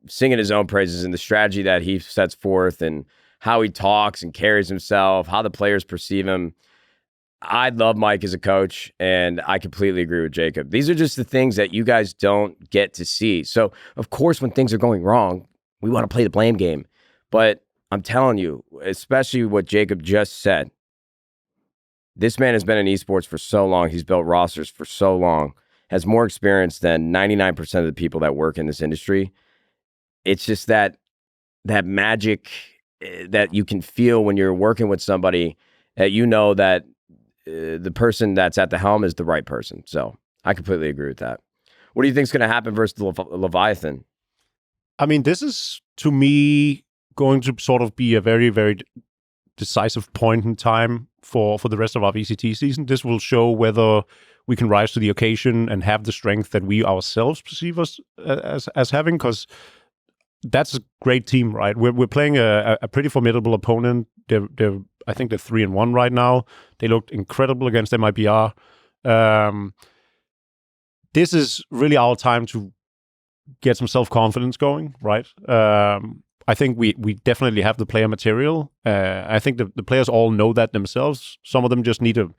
singing his own praises in the strategy that he sets forth and how he talks and carries himself, how the players perceive him. I love Mike as a coach, and I completely agree with Jacob. These are just the things that you guys don't get to see. So, of course, when things are going wrong, we want to play the blame game. But I'm telling you, especially what Jacob just said, this man has been in esports for so long. He's built rosters for so long, has more experience than 99% of the people that work in this industry. It's just that magic that you can feel when you're working with somebody that that the person that's at the helm is the right person. So I completely agree with that. What do you think is going to happen versus the Leviathan? I mean, this is, to me, going to sort of be a very, very decisive point in time for the rest of our VCT season. This will show whether we can rise to the occasion and have the strength that we ourselves perceive us as having, because that's a great team, right? We're playing a pretty formidable opponent. I think they're 3-1 right now. They looked incredible against MIBR. This is really our time to get some self-confidence going, right? I think we definitely have the player material. I think the players all know that themselves. Some of them just need to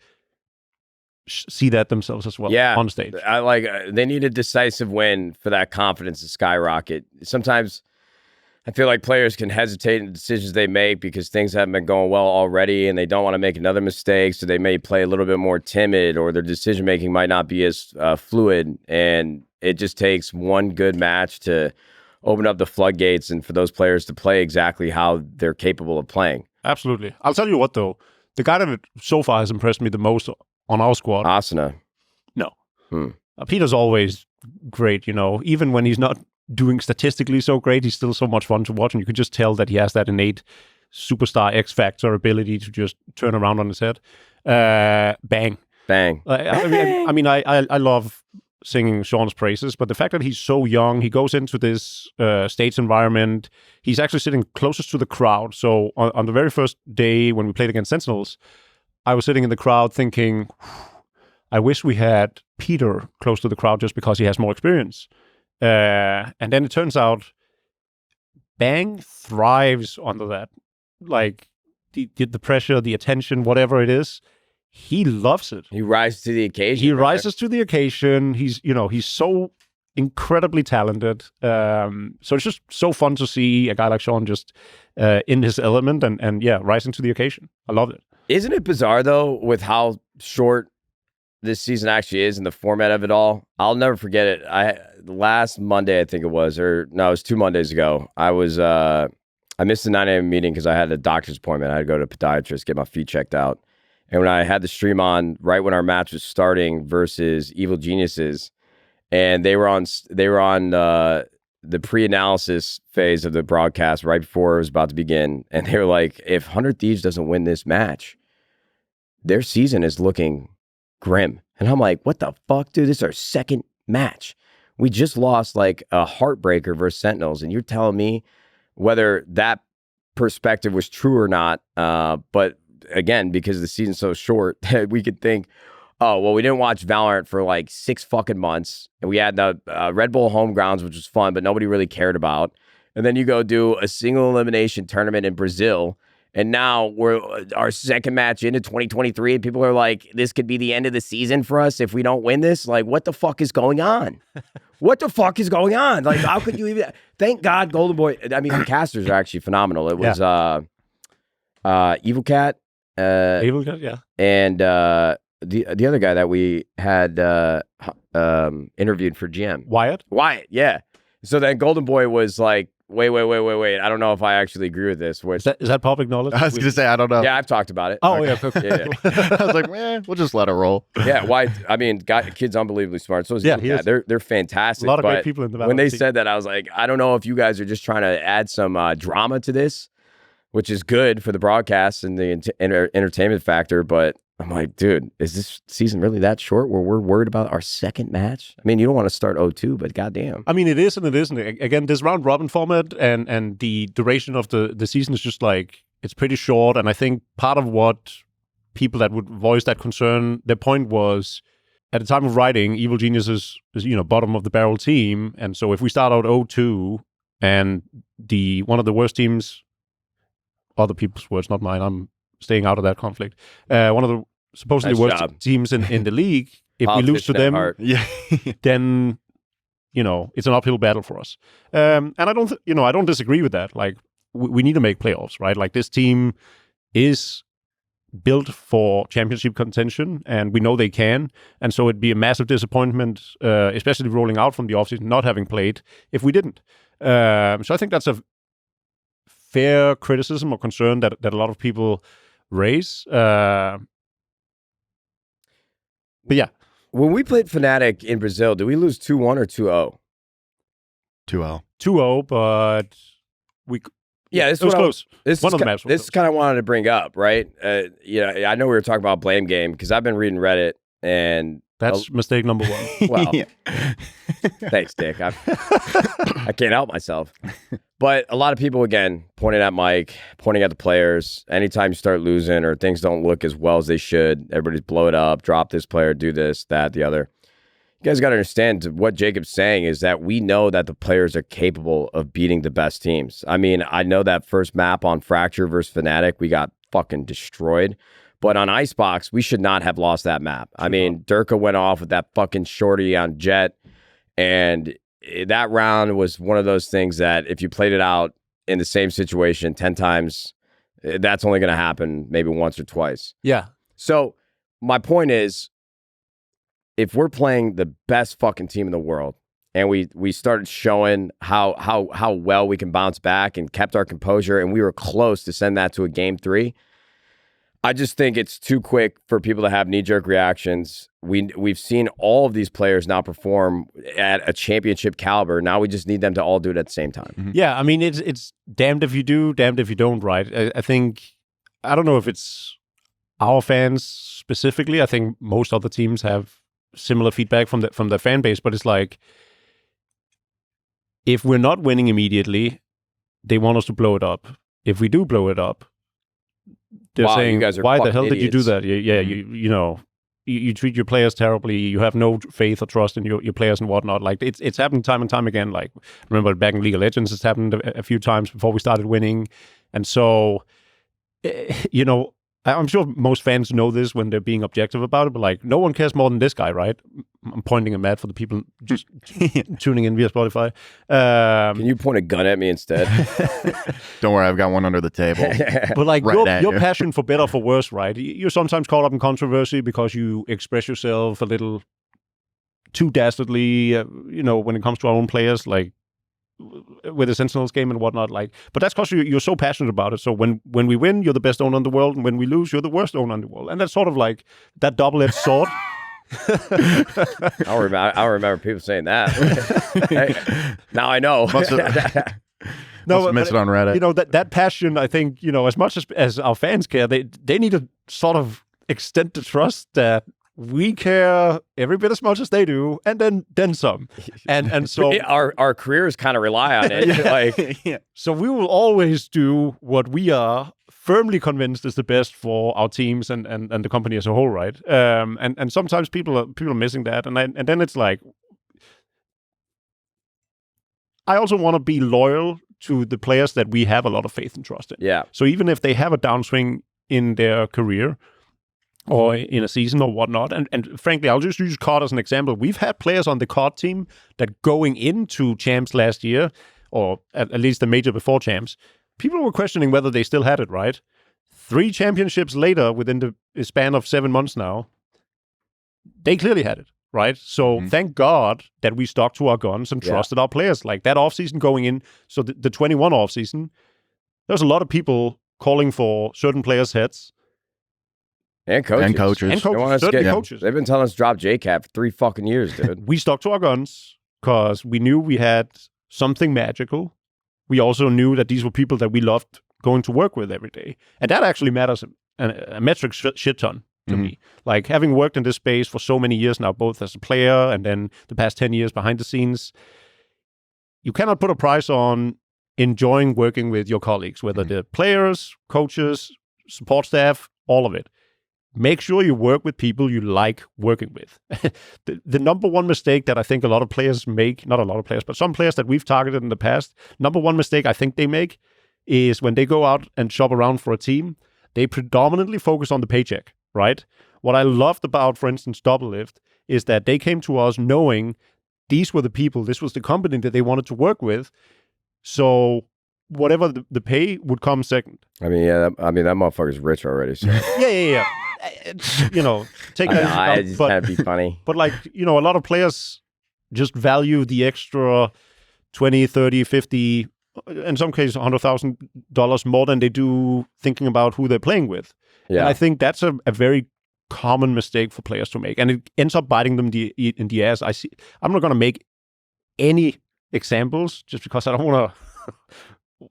see that themselves as well on stage. I like they need a decisive win for that confidence to skyrocket. Sometimes I feel like players can hesitate in the decisions they make because things haven't been going well already and they don't want to make another mistake, so they may play a little bit more timid, or their decision making might not be as fluid, and it just takes one good match to open up the floodgates and for those players to play exactly how they're capable of playing. Absolutely. I'll tell you what, though. The guy that so far has impressed me the most on our squad. Asuna. No. Peter's always great, you know. Even when he's not doing statistically so great, he's still so much fun to watch, and you can just tell that he has that innate superstar X-factor ability to just turn around on his head. Bang. I love singing Sean's praises, but the fact that he's so young, he goes into this States environment, he's actually sitting closest to the crowd. So on the very first day when we played against Sentinels, I was sitting in the crowd thinking, I wish we had Peter close to the crowd just because he has more experience. And then it turns out Bang thrives under that. Like the pressure, the attention, whatever it is, he loves it. He rises to the occasion. He rises to the occasion. He's so incredibly talented. So it's just so fun to see a guy like Sean just in his element and rising to the occasion. I love it. Isn't it bizarre, though, with how short this season actually is and the format of it all? I'll never forget it. Last Monday, I think it was, it was 2 Mondays ago. I missed the 9 a.m. meeting because I had a doctor's appointment. I had to go to a podiatrist, get my feet checked out. And when I had the stream on, right when our match was starting versus Evil Geniuses, and they were on the pre-analysis phase of the broadcast right before it was about to begin, and they were like, if 100 Thieves doesn't win this match, their season is looking grim. And I'm like, what the fuck, dude? This is our second match. We just lost like a heartbreaker versus Sentinels, and you're telling me whether that perspective was true or not, but again, because the season's so short, we could think, oh, well, we didn't watch Valorant for like 6 fucking months. And we had the Red Bull home grounds, which was fun, but nobody really cared about. And then you go do a single elimination tournament in Brazil. And now we're our second match into 2023. And people are like, this could be the end of the season for us if we don't win this. Like, what the fuck is going on? What the fuck is going on? Like, how could you even... Thank God Golden Boy... I mean, the casters are actually phenomenal. It was Evil Cat. Evil Cat, yeah. And the other guy that we had interviewed for GM. Wyatt, yeah. So then Golden Boy was like, wait. I don't know if I actually agree with this. Is that public knowledge? I was going to say, I don't know. Yeah, I've talked about it. Oh, okay. yeah. I was like, man, we'll just let it roll. Yeah, Wyatt, I mean, kid's unbelievably smart. So is they're fantastic. A lot of great people in the when they said that, I was like, I don't know if you guys are just trying to add some drama to this, which is good for the broadcast and the entertainment factor. But I'm like, dude, is this season really that short where we're worried about our second match? I mean, you don't want to start 0-2, but goddamn. I mean, it is and it isn't. Again, this round robin format and the duration of the season is just like, it's pretty short. And I think part of what people that would voice that concern, their point was, at the time of writing, Evil Geniuses is bottom of the barrel team. And so if we start out 0-2 and one of the worst teams, other people's words, not mine, I'm staying out of that conflict. One of the supposedly worst teams in the league, if we lose to them, then it's an uphill battle for us. And I don't disagree with that. Like we need to make playoffs, right? Like this team is built for championship contention, and we know they can. And so it'd be a massive disappointment, especially rolling out from the offseason, not having played if we didn't. So I think that's a fair criticism or concern that a lot of people raise. But yeah. When we played Fnatic in Brazil, did we lose 2-1 or 2-0? 2-0. 2-0, but Yeah, it was close. One of the maps. This is kind of wanted to bring up, right? I know we were talking about blame game because I've been reading Reddit, and that's mistake number one. Well, thanks, Dick. I can't help myself. But a lot of people, again, pointing at Mike, pointing at the players. Anytime you start losing or things don't look as well as they should, everybody's blow it up, drop this player, do this, that, the other. You guys got to understand what Jacob's saying is that we know that the players are capable of beating the best teams. I mean, I know that first map on Fracture versus Fnatic, we got fucking destroyed. But on Icebox, we should not have lost that map. I mean, Durka went off with that fucking shorty on Jet, and that round was one of those things that if you played it out in the same situation 10 times, that's only going to happen maybe once or twice. Yeah. So my point is, if we're playing the best fucking team in the world and we started showing how well we can bounce back and kept our composure and we were close to send that to a game 3, I just think it's too quick for people to have knee-jerk reactions. We've seen all of these players now perform at a championship caliber. Now we just need them to all do it at the same time. Mm-hmm. Yeah, I mean, it's damned if you do, damned if you don't, right? I think, I don't know if it's our fans specifically. I think most other teams have similar feedback from the fan base, but it's like, if we're not winning immediately, they want us to blow it up. If we do blow it up, they're saying, you guys are why the hell did you do that? Yeah, you treat your players terribly. You have no faith or trust in your players and whatnot. Like, it's happened time and time again. Like, remember back in League of Legends, it's happened a few times before we started winning. And so, I'm sure most fans know this when they're being objective about it, but like, no one cares more than this guy, right? I'm pointing a mat for the people just tuning in via Spotify. Can you point a gun at me instead? Don't worry, I've got one under the table. But like, your passion for better or for worse, right? You're sometimes caught up in controversy because you express yourself a little too dastardly, when it comes to our own players, like with the Sentinels game and whatnot, like, but that's because you're so passionate about it. So when we win, you're the best owner in the world, and when we lose, you're the worst owner in the world. And that's sort of like that double-edged sword. I remember people saying that. Now I know. No, miss it on Reddit. That passion, I think, as much as our fans care, they need to sort of extend the trust that we care every bit as much as they do, and then some. And so our careers kind of rely on it. So we will always do what we are firmly convinced is the best for our teams and the company as a whole, right? And sometimes people are missing that, and then it's like, I also want to be loyal to the players that we have a lot of faith and trust in. Yeah. So even if they have a downswing in their career or in a season or whatnot. And frankly, I'll just use COD as an example. We've had players on the COD team that going into champs last year, or at least the major before champs, people were questioning whether they still had it, right? 3 championships later, within the span of 7 months now, they clearly had it, right? So thank God that we stuck to our guns and trusted our players. Like that offseason going in, so the 21 offseason, there's a lot of people calling for certain players' heads. And coaches. Coaches. They've been telling us to drop JCap for 3 fucking years, dude. We stuck to our guns because we knew we had something magical. We also knew that these were people that we loved going to work with every day. And that actually matters a metric shit ton to me. Like, having worked in this space for so many years now, both as a player and then the past 10 years behind the scenes, you cannot put a price on enjoying working with your colleagues, whether they're players, coaches, support staff, all of it. Make sure you work with people you like working with. The number one mistake that I think a lot of players make, not a lot of players, but some players that we've targeted in the past, number one mistake I think they make is when they go out and shop around for a team, they predominantly focus on the paycheck, right? What I loved about, for instance, Doublelift is that they came to us knowing these were the people, this was the company that they wanted to work with. So whatever the pay would come second. I mean, that motherfucker's rich already. So. Yeah. Take that. I just had to be funny. But like, a lot of players just value the extra 20, 30, 50, in some cases $100,000 more than they do thinking about who they're playing with. Yeah. And I think that's a very common mistake for players to make. And it ends up biting them in the ass. I'm not going to make any examples just because I don't want to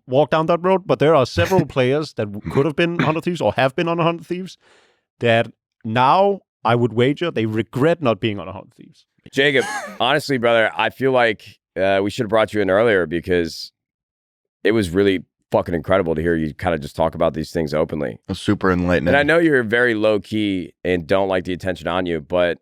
walk down that road, but there are several players that could have been 100 Thieves or have been on 100 Thieves that now I would wager they regret not being on 100 Thieves. Jacob, honestly, brother, I feel like we should have brought you in earlier because it was really fucking incredible to hear you kind of just talk about these things openly. It was super enlightening. And I know you're very low key and don't like the attention on you, but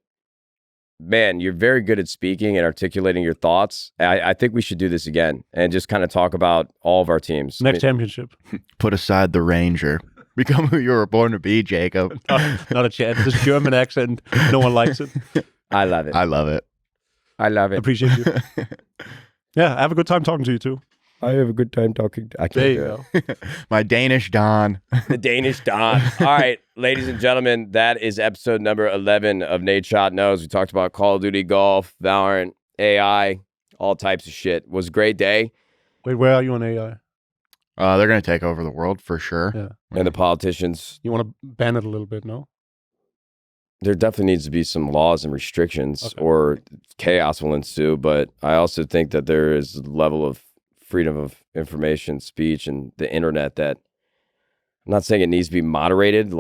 man, you're very good at speaking and articulating your thoughts. I think we should do this again and just kind of talk about all of our teams. Next championship. Put aside the Ranger. Become who you were born to be, Jacob. Not a chance. This German accent, no one likes it. I love it. I love it. I love it. Appreciate you. Yeah, I have a good time talking to you too. I have a good time talking. I can't There you do go. it. My Danish Don. The Danish Don. All right, ladies and gentlemen, that is episode number 11 of Nadeshot Knows. We talked about Call of Duty, golf, Valorant, AI, all types of shit. It was a great day. Wait, where are you on AI? They're going to take over the world for sure. Yeah. And the politicians. You want to ban it a little bit, no? There definitely needs to be some laws and restrictions Okay. or chaos will ensue. But I also think that there is a level of freedom of information, speech, and the internet that I'm not saying it needs to be moderated,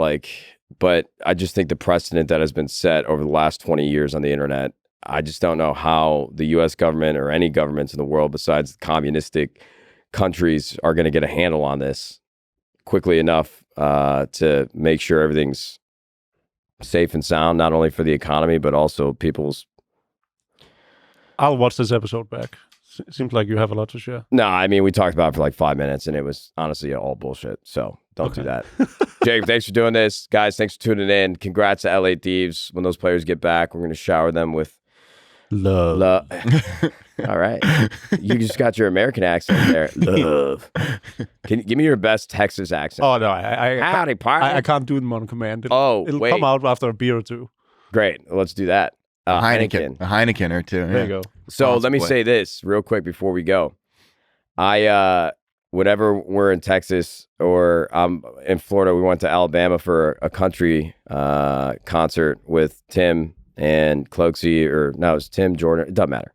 but I just think the precedent that has been set over the last 20 years on the internet, I just don't know how the U.S. government or any governments in the world besides communistic countries are going to get a handle on this quickly enough to make sure everything's safe and sound, not only for the economy, but also people's. I'll watch this episode back. Seems like you have a lot to share. No, I mean, we talked about it for like 5 minutes and it was honestly all bullshit. So don't do that. Jake, thanks for doing this. Guys, thanks for tuning in. Congrats to LA Thieves. When those players get back, we're going to shower them with love. All right. You just got your American accent there. Love. Can you give me your best Texas accent? Oh, no. I Howdy, partner. I can't do them on command. It'll wait. come out after a beer or two. Great. Let's do that. Heineken. A Heineken or two. There you go. So let me say this real quick before we go. Whenever we're in Texas or I'm in Florida, we went to Alabama for a country concert with Tim and Cloaksy, it was Tim, Jordan. It doesn't matter.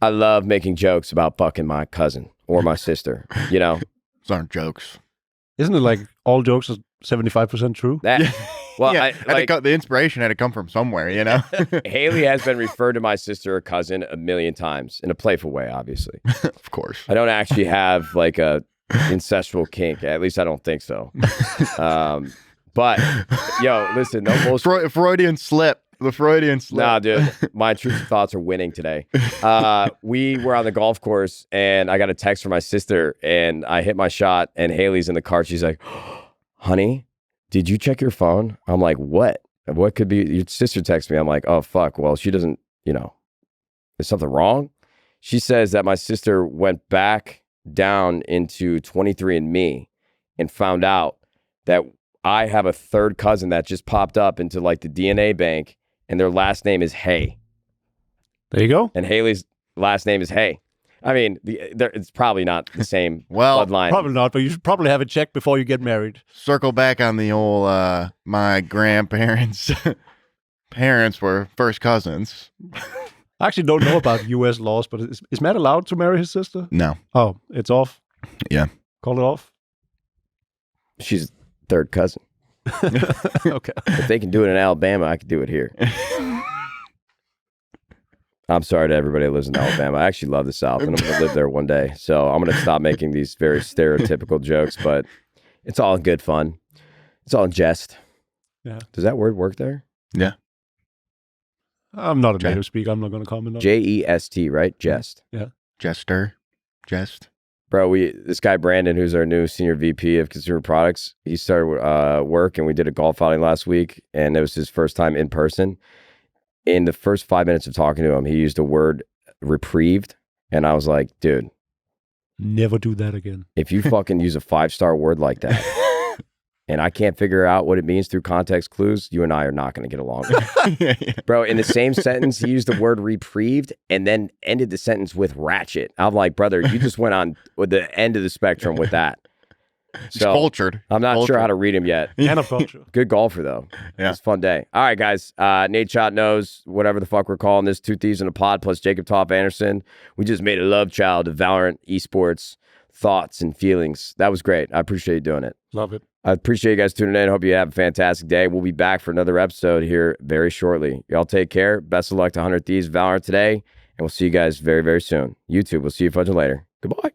I love making jokes about fucking my cousin or my sister, you know? Those aren't jokes. Isn't it like all jokes are 75% true? Well, yeah, the inspiration had to come from somewhere, you know? Haley has been referred to my sister or cousin a million times in a playful way, obviously. Of course. I don't actually have like a incestual kink. At least I don't think so. But, yo, listen, no bullshit. Freudian slip. The Freudian slip. Nah, dude. My intrusive thoughts are winning today. We were on the golf course, and I got a text from my sister, and I hit my shot, and Haley's in the car. She's like, honey, did you check your phone? I'm like, what? What could be? Your sister texted me. I'm like, oh, fuck. Well, she doesn't, is something wrong? She says that my sister went back down into 23andMe and found out that I have a third cousin that just popped up into like the DNA bank, and their last name is Hay. There you go. And Haley's last name is Hay. I mean, it's probably not the same Well, bloodline. Probably not, but you should probably have it checked before you get married. Circle back on the old, my grandparents' parents were first cousins. I actually don't know about U.S. laws, but is Matt allowed to marry his sister? No. Oh, it's off? Yeah. Call it off? She's third cousin. Okay. If they can do it in Alabama, I can do it here. I'm sorry to everybody that lives in Alabama. I actually love the South, and I'm going to live there one day. So I'm going to stop making these very stereotypical jokes, but it's all in good fun. It's all in jest. Yeah. Does that word work there? Yeah. I'm not a native speaker. I'm not going to comment on it. Jest, right? Jest. Yeah. Jester. Jest. Bro, this guy Brandon, who's our new senior VP of consumer products, he started work, and we did a golf outing last week, and it was his first time in person. In the first 5 minutes of talking to him, he used the word reprieved, and I was like, dude, never do that again. If you fucking use a 5-star word like that, and I can't figure out what it means through context clues, you and I are not going to get along. Yeah. Bro, in the same sentence, he used the word reprieved and then ended the sentence with ratchet. I'm like, brother, you just went on with the end of the spectrum with that. He's cultured. I'm not sure how to read him yet. And a culture. Good golfer, though. Yeah. It's a fun day. All right, guys. Nadeshot Knows, whatever the fuck we're calling this, 2 Thieves in a Pod plus Jacob Toft-Andersen. We just made a love child of Valorant Esports. thoughts and feelings. That was great. I appreciate you doing it. Love it. I appreciate you guys tuning in. Hope you have a fantastic day. We'll be back for another episode here very shortly. Y'all take care. Best of luck to 100 Thieves Valorant today, and we'll see you guys very, very soon. YouTube, we'll see you fudging later. Goodbye.